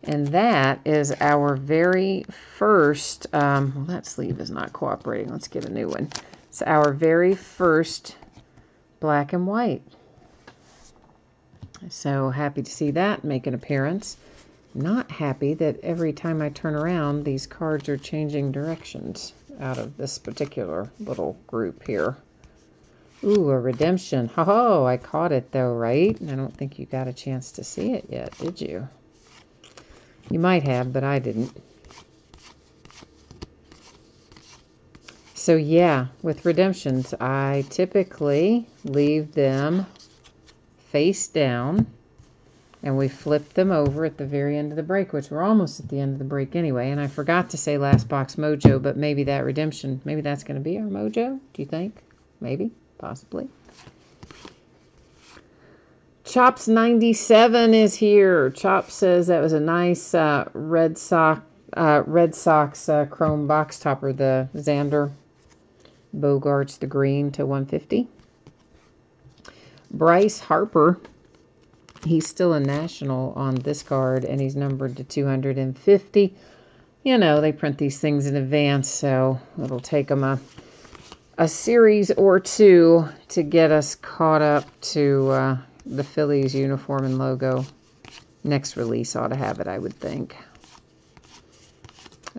And that is our very first, well, that sleeve is not cooperating. Let's get a new one. It's our very first black and white. So happy to see that make an appearance. Not happy that every time I turn around, these cards are changing directions out of this particular little group here. Ooh, a redemption. Oh, I caught it though, right? I don't think you got a chance to see it yet, did you? You might have, but I didn't. So yeah, with redemptions, I typically leave them face down, and we flip them over at the very end of the break, which we're almost at the end of the break anyway. And I forgot to say last box mojo, but maybe that redemption, maybe that's going to be our mojo. Do you think? Maybe, possibly. Chops 97 is here. Chop says that was a nice Red Sox chrome box topper, the Xander Bogaerts, the green to 150. Bryce Harper, he's still a national on this card, and he's numbered to 250. You know, they print these things in advance, so it'll take them a series or two to get us caught up to the Phillies uniform and logo. Next release ought to have it, I would think.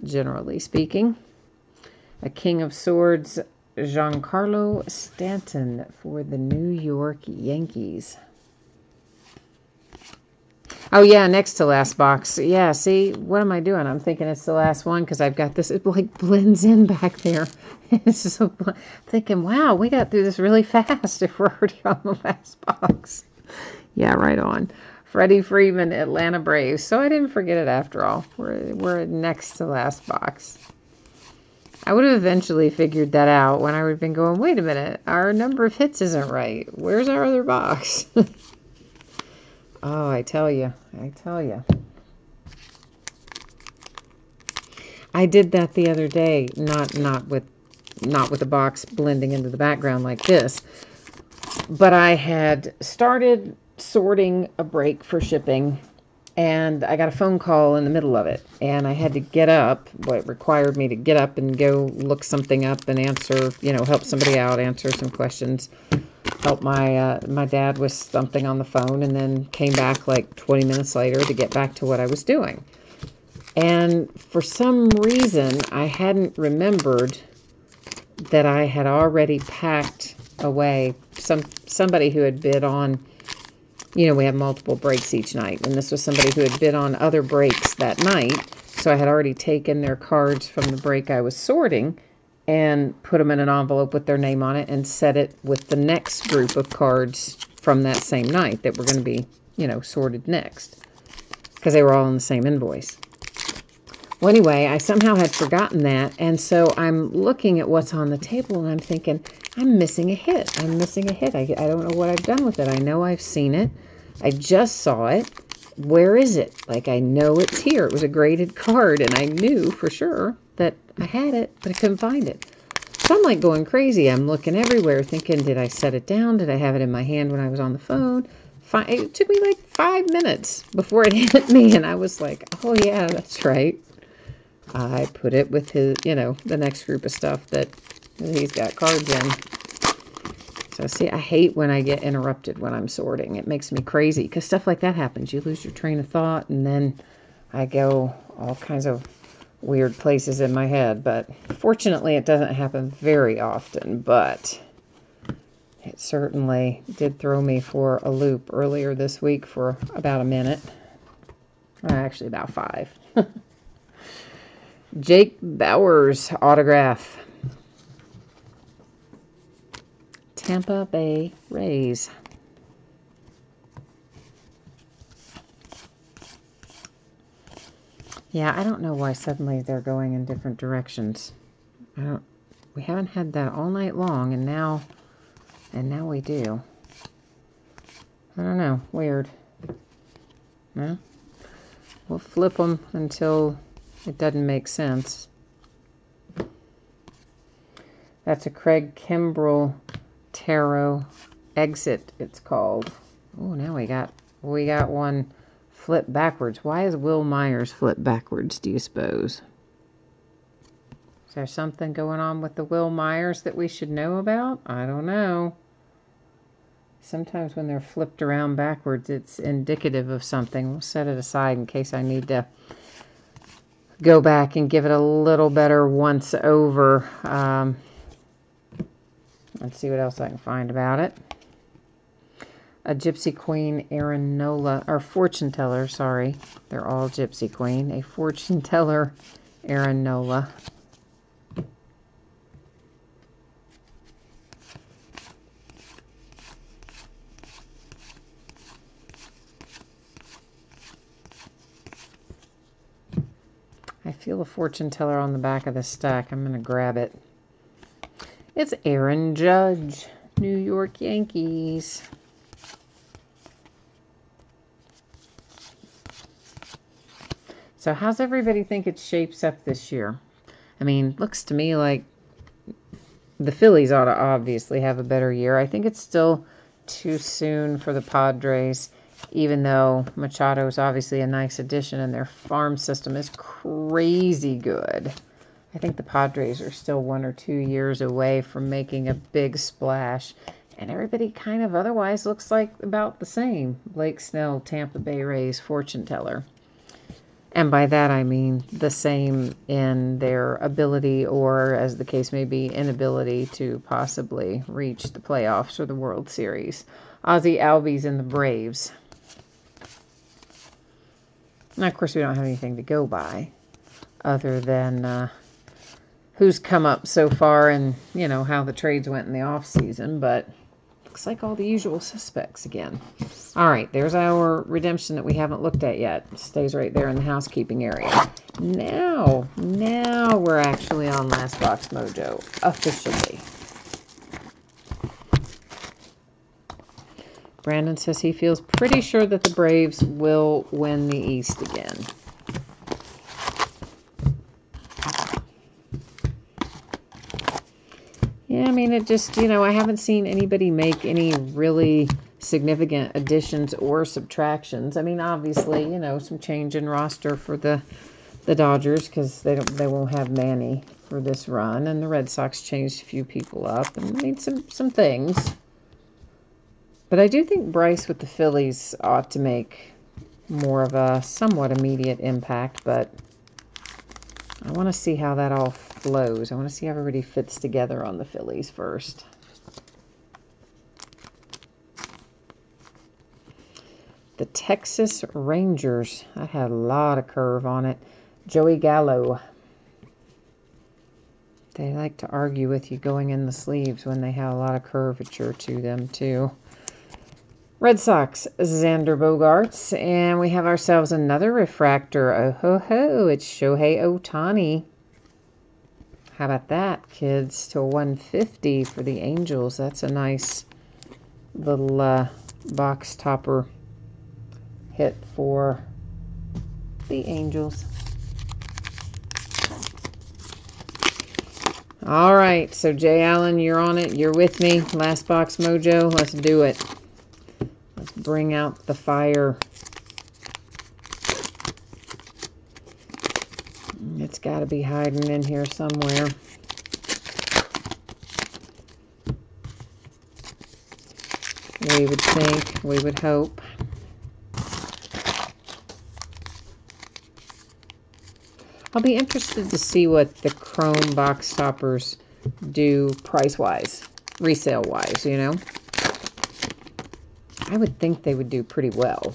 Generally speaking. A King of Swords, Giancarlo Stanton for the New York Yankees. Oh, yeah, next to last box. Yeah, see, what am I doing? I'm thinking it's the last one because I've got this. It like blends in back there. It's so thinking, wow, we got through this really fast if we're already on the last box. Yeah, right on. Freddie Freeman, Atlanta Braves. So I didn't forget it after all. We're next to last box. I would have eventually figured that out when I would have been going, wait a minute, our number of hits isn't right. Where's our other box? Oh, I tell you. I did that the other day, not with the box blending into the background like this, but I had started sorting a break for shipping, and I got a phone call in the middle of it, and I had to get up. What required me to get up and go look something up and answer, help somebody out, answer some questions, help my dad with something on the phone, and then came back like 20 minutes later to get back to what I was doing. And for some reason, I hadn't remembered that I had already packed away somebody who had bid on, we have multiple breaks each night, and this was somebody who had bid on other breaks that night. So I had already taken their cards from the break I was sorting and put them in an envelope with their name on it and set it with the next group of cards from that same night that were going to be, sorted next, because they were all in the same invoice. Well, anyway, I somehow had forgotten that, and so I'm looking at what's on the table, and I'm thinking, I'm missing a hit. I don't know what I've done with it. I know I've seen it. I just saw it. Where is it? Like, I know it's here. It was a graded card, and I knew for sure that I had it, but I couldn't find it. So I'm like going crazy. I'm looking everywhere thinking, did I set it down? Did I have it in my hand when I was on the phone? It took me like 5 minutes before it hit me, and I was like, oh yeah, that's right. I put it with his, the next group of stuff that he's got cards in. So see, I hate when I get interrupted when I'm sorting. It makes me crazy because stuff like that happens. You lose your train of thought, and then I go all kinds of weird places in my head. But fortunately, it doesn't happen very often, but it certainly did throw me for a loop earlier this week for about a minute. Actually, about 5. Jake Bauers autograph. Tampa Bay Rays. Yeah, I don't know why suddenly they're going in different directions. We haven't had that all night long, and now we do. I don't know. Weird. No? We'll flip them until it doesn't make sense. That's a Craig Kimbrell Tarot Exit, it's called. Oh, now we got one flipped backwards. Why is Will Myers flipped backwards, do you suppose? Is there something going on with the Will Myers that we should know about? I don't know. Sometimes when they're flipped around backwards, it's indicative of something. We'll set it aside in case I need to go back and give it a little better once over. Let's see what else I can find about it. A Gypsy Queen, Aaron Nola, or fortune teller, sorry. They're all Gypsy Queen. A fortune teller, Aaron Nola. I feel a fortune teller on the back of the stack. I'm going to grab it. It's Aaron Judge, New York Yankees. So how's everybody think it shapes up this year? I mean, looks to me like the Phillies ought to obviously have a better year. I think it's still too soon for the Padres, even though Machado is obviously a nice addition and their farm system is crazy good. I think the Padres are still 1 or 2 years away from making a big splash. And everybody kind of otherwise looks like about the same. Blake Snell, Tampa Bay Rays, fortune teller. And by that I mean the same in their ability, or as the case may be, inability to possibly reach the playoffs or the World Series. Ozzie Albies and the Braves. And of course we don't have anything to go by other than who's come up so far and, you know, how the trades went in the off season, but looks like all the usual suspects again. All right, there's our redemption that we haven't looked at yet. It stays right there in the housekeeping area. Now we're actually on Last Box Mojo, officially. Brandon says he feels pretty sure that the Braves will win the East again. Yeah, I mean, it just, you know, I haven't seen anybody make any really significant additions or subtractions. I mean, obviously, you know, some change in roster for the Dodgers because they won't have Manny for this run, and the Red Sox changed a few people up and made some things. But I do think Bryce with the Phillies ought to make more of a somewhat immediate impact, but I want to see how that all flows. I want to see how everybody fits together on the Phillies first. The Texas Rangers. That had a lot of curve on it. Joey Gallo. They like to argue with you going in the sleeves when they have a lot of curvature to them, too. Red Sox, Xander Bogaerts. And we have ourselves another refractor. Oh, ho, ho. It's Shohei Ohtani. How about that, kids? To 150 for the Angels. That's a nice little box topper hit for the Angels. All right, so Jay Allen, you're on it. You're with me. Last Box Mojo. Let's do it. Let's bring out the fire. It's got to be hiding in here somewhere. We would think, we would hope. I'll be interested to see what the chrome box toppers do price-wise, resale-wise, you know. I would think they would do pretty well.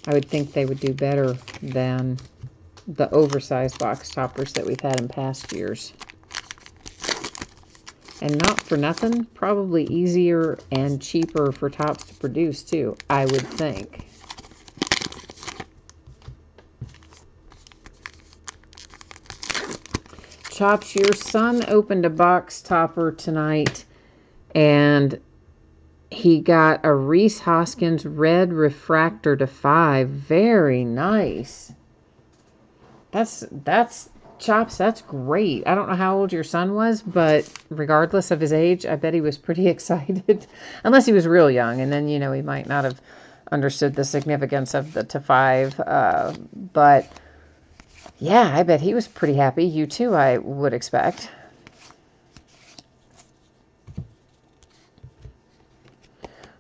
I would think they would do better than the oversized box toppers that we've had in past years. And not for nothing, probably easier and cheaper for Topps to produce too, I would think. Chops, your son opened a box topper tonight and he got a Rhys Hoskins red refractor to 5. Very nice. That's Chops, that's great. I don't know how old your son was, but regardless of his age, I bet he was pretty excited. Unless he was real young, and then, he might not have understood the significance of the to 5. But yeah, I bet he was pretty happy. You too, I would expect.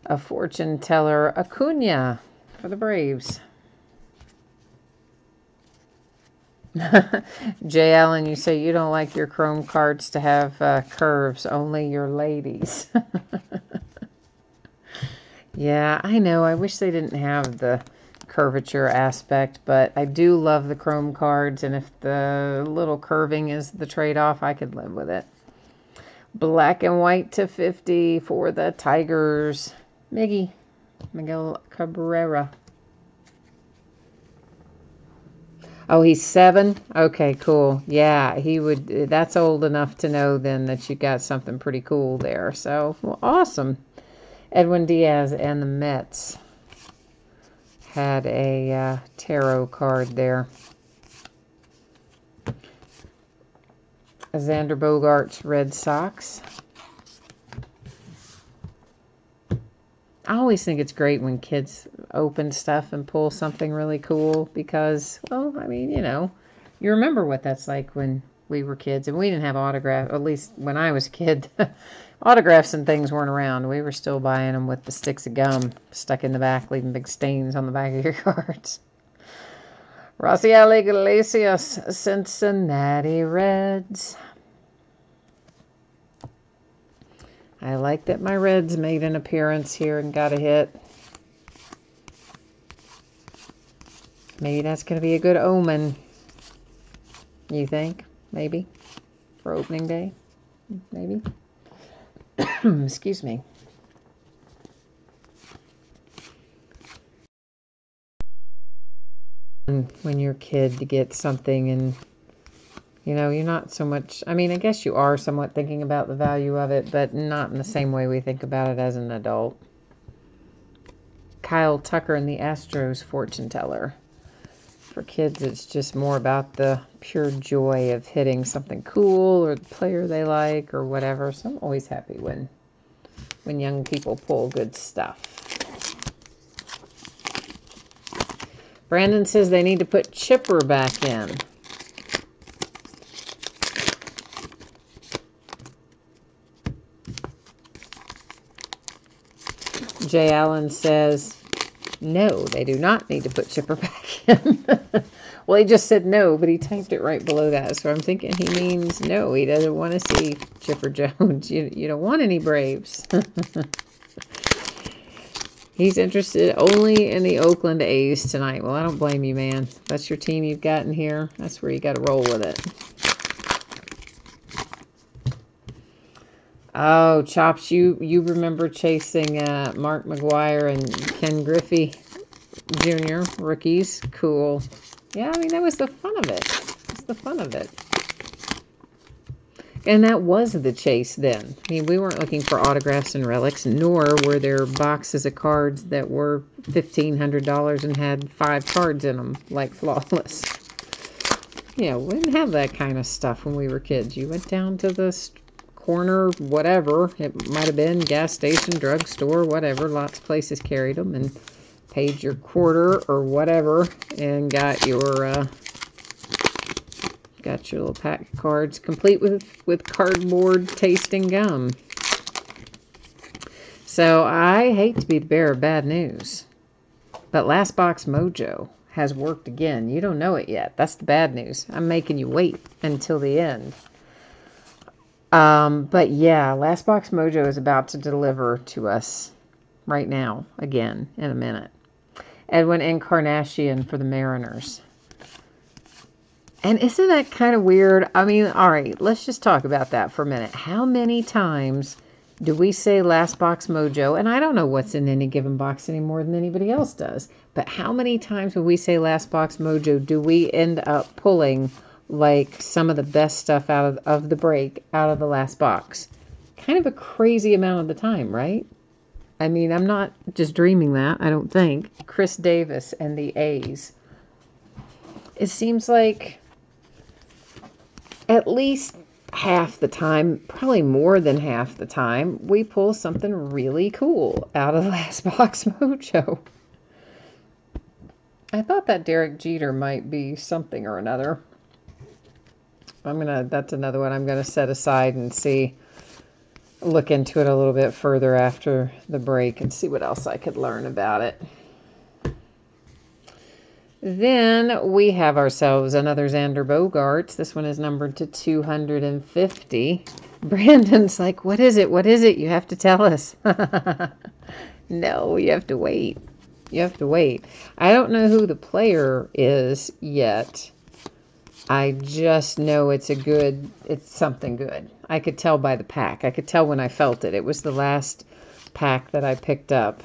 A fortune teller, Acuna for the Braves. Jay Allen, you say you don't like your chrome cards to have curves, only your ladies. Yeah, I know. I wish they didn't have the curvature aspect, but I do love the chrome cards, and if the little curving is the trade-off, I could live with it. Black and white to 50 for the Tigers. Miguel Cabrera. Oh, he's 7? Okay, cool. Yeah, he would. That's old enough to know then that you got something pretty cool there. So, well, awesome. Edwin Diaz and the Mets had a tarot card there. Xander Bogaerts, Red Sox. I always think it's great when kids open stuff and pull something really cool because, well, I mean, you remember what that's like when we were kids, and we didn't have autographs, at least when I was a kid. Autographs and things weren't around. We were still buying them with the sticks of gum stuck in the back, leaving big stains on the back of your cards. Rafael Iglesias, Cincinnati Reds. I like that my Reds made an appearance here and got a hit. Maybe that's going to be a good omen. You think? Maybe? For opening day? Maybe? Excuse me. When you're a kid to get something and you're not so much, I mean, I guess you are somewhat thinking about the value of it, but not in the same way we think about it as an adult. Kyle Tucker and the Astros fortune teller. For kids, it's just more about the pure joy of hitting something cool or the player they like or whatever. So I'm always happy when young people pull good stuff. Brandon says they need to put Chipper back in. Jay Allen says, no, they do not need to put Chipper back in. Well, he just said no, but he typed it right below that. So I'm thinking he means no, he doesn't want to see Chipper Jones. You don't want any Braves. He's interested only in the Oakland A's tonight. Well, I don't blame you, man. If that's your team you've got in here, that's where you got to roll with it. Oh, Chops, you remember chasing Mark McGwire and Ken Griffey Jr. rookies. Cool. Yeah, I mean, that was the fun of it. That's the fun of it. And that was the chase then. I mean, we weren't looking for autographs and relics, nor were there boxes of cards that were $1,500 and had 5 cards in them, like Flawless. Yeah, we didn't have that kind of stuff when we were kids. You went down to the corner, whatever. It might have been gas station, drugstore, whatever. Lots of places carried them and paid your quarter or whatever and got your little pack of cards complete with cardboard tasting gum. So I hate to be the bearer of bad news, but Last Box Mojo has worked again. You don't know it yet. That's the bad news. I'm making you wait until the end. But yeah, Last Box Mojo is about to deliver to us right now, again, in a minute. Edwin Encarnacion for the Mariners. And isn't that kind of weird? I mean, all right, let's just talk about that for a minute. How many times do we say Last Box Mojo? And I don't know what's in any given box any more than anybody else does. But how many times when we say Last Box Mojo do we end up pulling like some of the best stuff out of the break out of the last box? Kind of a crazy amount of the time, right? I mean, I'm not just dreaming that, I don't think. Chris Davis and the A's. It seems like at least half the time, probably more than half the time, we pull something really cool out of Last Box Mojo. I thought that Derek Jeter might be something or another. That's another one I'm gonna set aside and look into it a little bit further after the break and see what else I could learn about it. Then we have ourselves another Xander Bogaerts. This one is numbered to 250. Brandon's like, what is it? What is it? You have to tell us. No, you have to wait. You have to wait. I don't know who the player is yet. I just know it's something good. I could tell by the pack. I could tell when I felt it. It was the last pack that I picked up.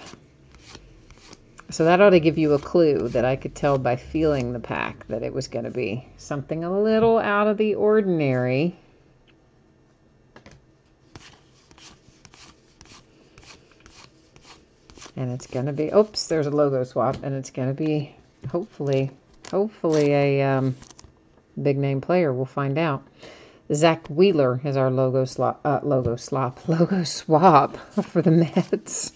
So that ought to give you a clue that I could tell by feeling the pack that it was going to be something a little out of the ordinary. And it's going to be, oops, there's a logo swap, and it's going to be hopefully a big name player. We'll find out. Zack Wheeler is our logo swap for the Mets.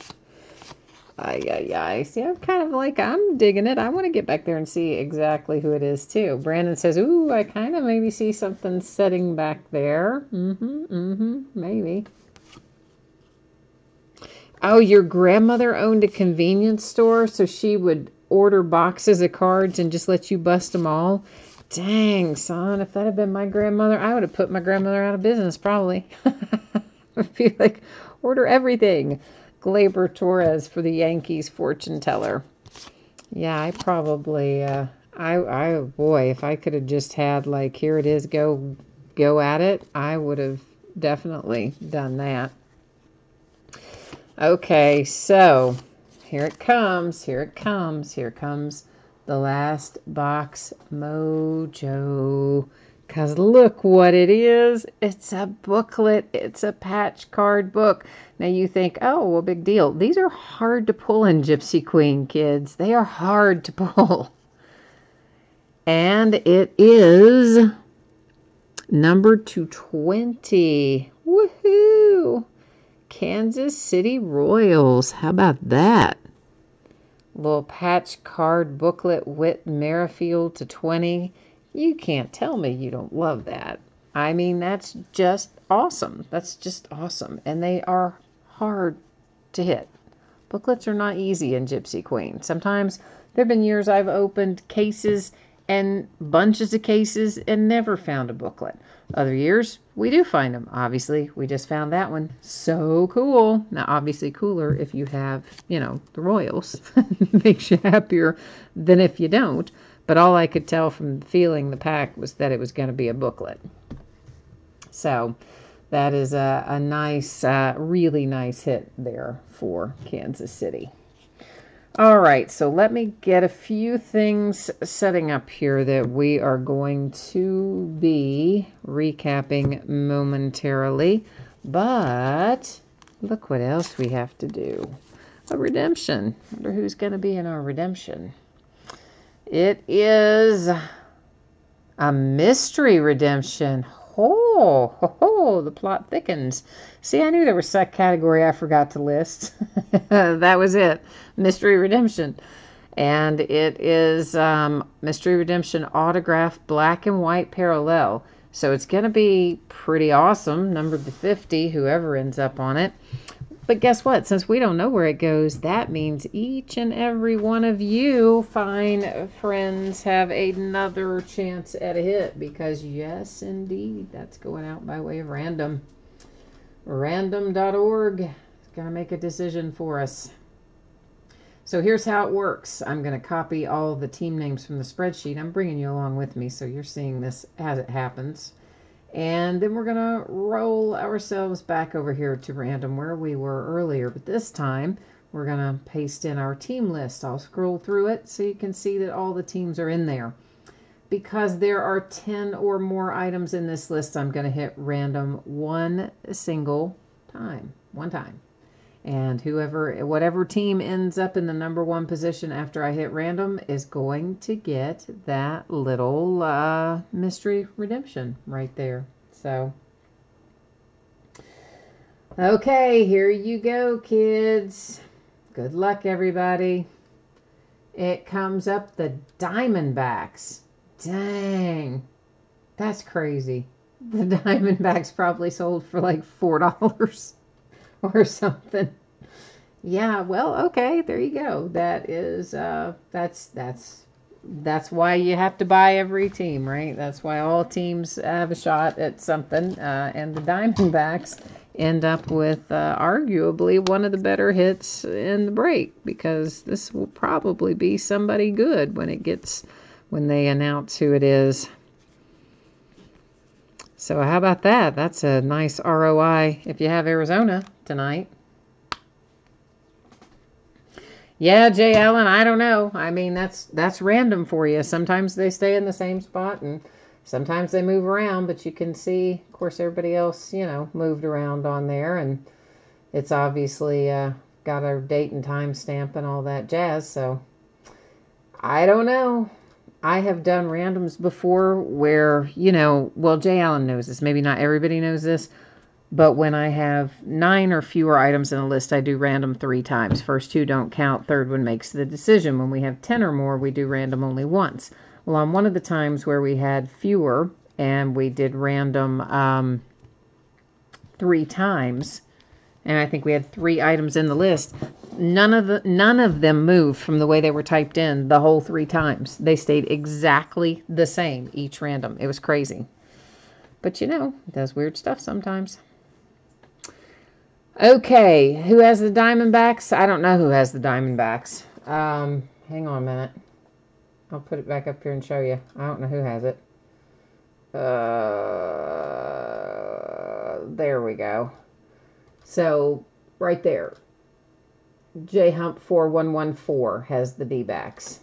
See, I'm digging it. I want to get back there and see exactly who it is, too. Brandon says, ooh, I kind of maybe see something setting back there. Maybe. Oh, your grandmother owned a convenience store, so she would order boxes of cards and just let you bust them all? Dang, son, if that had been my grandmother, I would have put my grandmother out of business, probably. I'd be like, order everything. Gleyber Torres for the Yankees fortune teller. Yeah, I probably, boy, if I could have just had, like, here it is, go at it, I would have definitely done that. Okay, so here it comes. Here comes the Last Box Mojo. Because look what it is. It's a booklet. It's a patch card book. Now you think, oh, well, big deal. These are hard to pull in Gypsy Queen, kids. They are hard to pull. And it is number 220. Woohoo! Kansas City Royals. How about that? Little patch card booklet, Whit Merrifield to 20. You can't tell me you don't love that. I mean, that's just awesome. That's just awesome. And they are hard to hit. Booklets are not easy in Gypsy Queen. Sometimes there have been years I've opened cases and bunches of cases and never found a booklet. Other years, we do find them. Obviously, we just found that one. So cool. Now, obviously cooler if you have, the Royals. Makes you happier than if you don't. But all I could tell from feeling the pack was that it was going to be a booklet. So that is a nice, really nice hit there for Kansas City. All right, so let me get a few things setting up here that we are going to be recapping momentarily. But look what else we have to do. A redemption. I wonder who's going to be in our redemption. It is a mystery redemption. The plot thickens. See, I knew there was a category I forgot to list. That was it. Mystery redemption. And it is Mystery Redemption Autograph Black and White Parallel. So it's going to be pretty awesome, numbered to 50, whoever ends up on it. But guess what? Since we don't know where it goes, that means each and every one of you fine friends have another chance at a hit. Because yes, indeed, that's going out by way of random. Random.org is going to make a decision for us. So here's how it works. I'm going to copy all the team names from the spreadsheet. I'm bringing you along with me, so you're seeing this as it happens. And then we're going to roll ourselves back over here to random where we were earlier. But this time, we're going to paste in our team list. I'll scroll through it so you can see that all the teams are in there. Because there are 10 or more items in this list, I'm going to hit random one time. And whatever team ends up in the number 1 position after I hit random is going to get that little mystery redemption right there. So, okay, here you go, kids. Good luck, everybody. It comes up the Diamondbacks. Dang. That's crazy. The Diamondbacks probably sold for like $4 or something. Yeah, well, okay, there you go. That is that's why you have to buy every team, right? That's why all teams have a shot at something. And the Diamondbacks end up with arguably one of the better hits in the break, because this will probably be somebody good when they announce who it is. So how about that? That's a nice ROI if you have Arizona tonight. Yeah, Jay Allen, I don't know. I mean, that's random for you. Sometimes they stay in the same spot, and sometimes they move around, but you can see, of course, everybody else, moved around on there, and it's obviously got a date and time stamp and all that jazz, so I don't know. I have done randoms before where, well, Jay Allen knows this. Maybe not everybody knows this. But when I have 9 or fewer items in a list, I do random 3 times. First 2 don't count. Third one makes the decision. When we have 10 or more, we do random only once. Well, on one of the times where we had fewer and we did random 3 times, and I think we had 3 items in the list, none of them moved from the way they were typed in the whole 3 times. They stayed exactly the same each random. It was crazy. But it does weird stuff sometimes. Okay, who has the Diamondbacks? I don't know who has the Diamondbacks. Hang on a minute. I'll put it back up here and show you. I don't know who has it. There we go. So, right there. J Hump 4114 has the D-backs.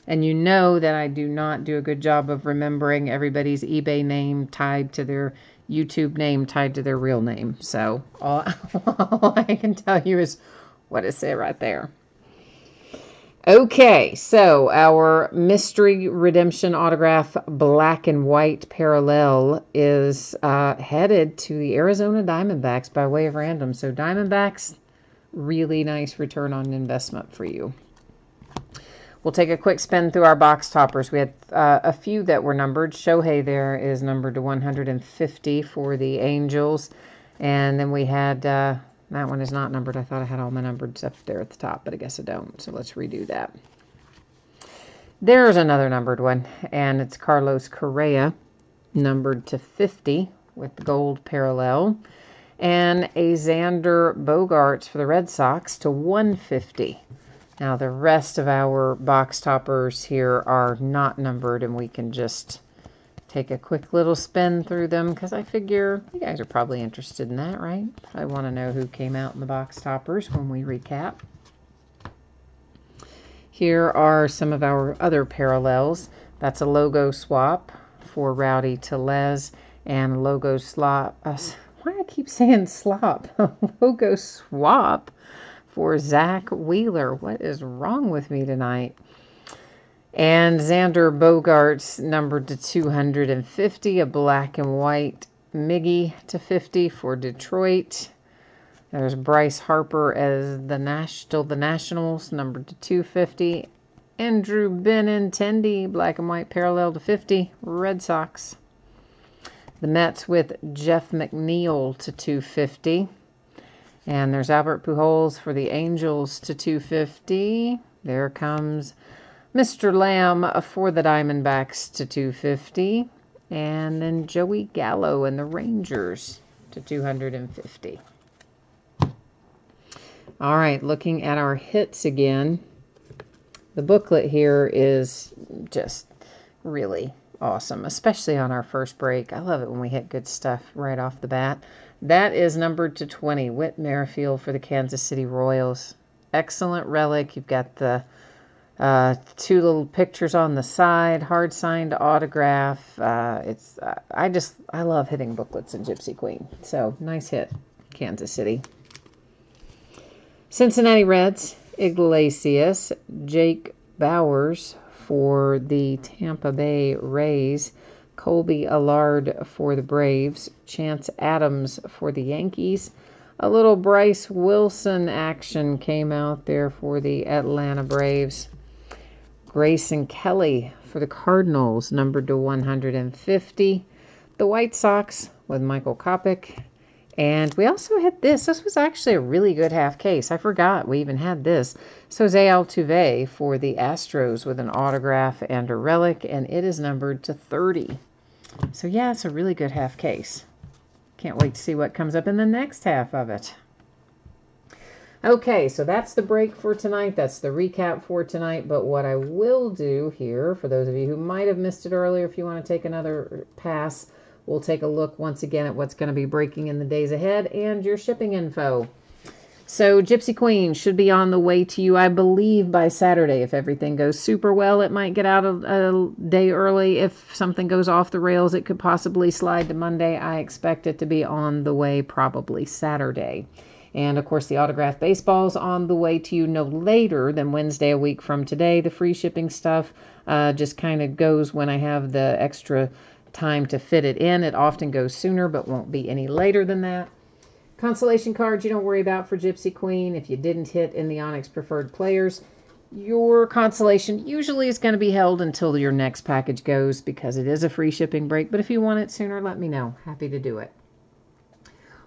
And you know that I do not do a good job of remembering everybody's eBay name tied to their YouTube name tied to their real name. So all I can tell you is what it says right there. Okay, so our mystery redemption autograph black and white parallel is headed to the Arizona Diamondbacks by way of random. So Diamondbacks, really nice return on investment for you. We'll take a quick spin through our box toppers. We had a few that were numbered. Shohei there is numbered to 150 for the Angels. And then we had, that one is not numbered. I thought I had all my numbered stuff there at the top, but I guess I don't. So let's redo that. There's another numbered one, and it's Carlos Correa, numbered to 50 with the gold parallel. And a Xander Bogaerts for the Red Sox to 150. Now, the rest of our box toppers here are not numbered, and we can just take a quick little spin through them, because I figure you guys are probably interested in that, right? I want to know who came out in the box toppers when we recap. Here are some of our other parallels. That's a logo swap for Rowdy Tellez, and a logo slop. Why do I keep saying slop? Logo swap for Zach Wheeler. What is wrong with me tonight? And Xander Bogaerts numbered to 250, a black and white Miggy to 50 for Detroit. There's Bryce Harper as still the Nationals, numbered to 250. Andrew Benintendi, black and white parallel to 50, Red Sox. The Mets with Jeff McNeil to 250. And there's Albert Pujols for the Angels to 250. There comes Mr. Lamb for the Diamondbacks to 250. And then Joey Gallo and the Rangers to 250. All right, looking at our hits again. The booklet here is just really awesome, especially on our first break. I love it when we hit good stuff right off the bat. That is numbered to 20, Whit Merrifield for the Kansas City Royals. Excellent relic. You've got the 2 little pictures on the side, hard signed autograph. I love hitting booklets in Gypsy Queen. So nice hit, Kansas City. Cincinnati Reds, Iglesias, Jake Bowers for the Tampa Bay Rays, Colby Allard for the Braves, Chance Adams for the Yankees. A little Bryce Wilson action came out there for the Atlanta Braves. Grayson Kelly for the Cardinals, numbered to 150. The White Sox with Michael Kopech. And we also had this. This was actually a really good half case. I forgot we even had this. So Jose Altuve for the Astros with an autograph and a relic, and it is numbered to 30. So yeah, it's a really good half case. Can't wait to see what comes up in the next half of it. Okay, so that's the break for tonight. That's the recap for tonight. But what I will do here, for those of you who might have missed it earlier, if you want to take another pass, we'll take a look once again at what's going to be breaking in the days ahead and your shipping info. So Gypsy Queen should be on the way to you, I believe, by Saturday. If everything goes super well, it might get out a day early. If something goes off the rails, it could possibly slide to Monday. I expect it to be on the way probably Saturday. And, of course, the autographed baseball's on the way to you no later than Wednesday a week from today. The free shipping stuff just kind of goes when I have the extra time to fit it in. It often goes sooner, but won't be any later than that. Consolation cards you don't worry about for Gypsy Queen. If you didn't hit in the Onyx Preferred Players, your consolation usually is going to be held until your next package goes because it is a free shipping break. But if you want it sooner, let me know. Happy to do it.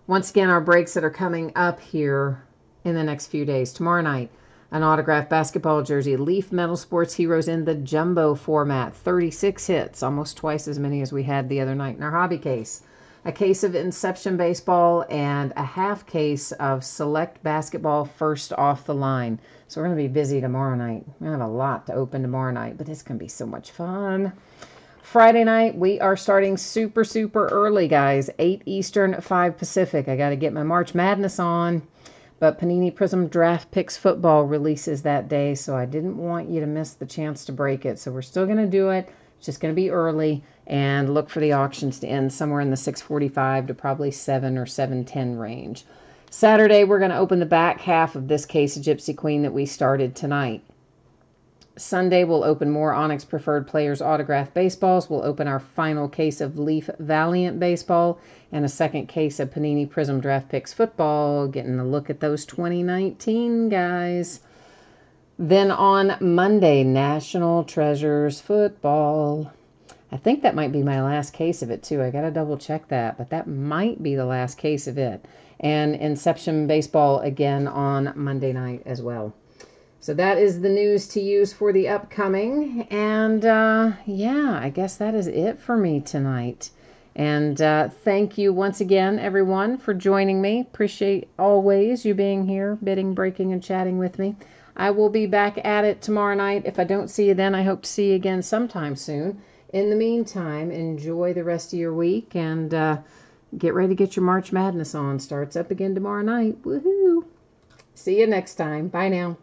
Once again, our breaks that are coming up here in the next few days. Tomorrow night, an autographed basketball jersey, Leaf Metal Sports Heroes in the jumbo format. 36 hits, almost twice as many as we had the other night in our hobby case. A case of Inception Baseball and a half case of Select Basketball First Off the Line. So we're going to be busy tomorrow night. We have a lot to open tomorrow night, but it's going to be so much fun. Friday night, we are starting super, super early, guys. 8 Eastern, 5 Pacific. I got to get my March Madness on. But Panini Prism Draft Picks Football releases that day, so I didn't want you to miss the chance to break it. So we're still going to do it. It's just going to be early. And look for the auctions to end somewhere in the 6:45 to probably 7 or 7:10 range. Saturday, we're going to open the back half of this case of Gypsy Queen that we started tonight. Sunday, we'll open more Onyx Preferred Players autographed baseballs. We'll open our final case of Leaf Valiant baseball and a second case of Panini Prism Draft Picks football. Getting a look at those 2019 guys. Then on Monday, National Treasures football. I think that might be my last case of it, too. I got to double check that, but that might be the last case of it. And Inception baseball again on Monday night as well. So that is the news to use for the upcoming. And yeah, I guess that is it for me tonight. And thank you once again, everyone, for joining me. Appreciate always you being here, bidding, breaking, and chatting with me. I will be back at it tomorrow night. If I don't see you then, I hope to see you again sometime soon. In the meantime, enjoy the rest of your week and get ready to get your March Madness on. Starts up again tomorrow night. Woohoo! See you next time. Bye now.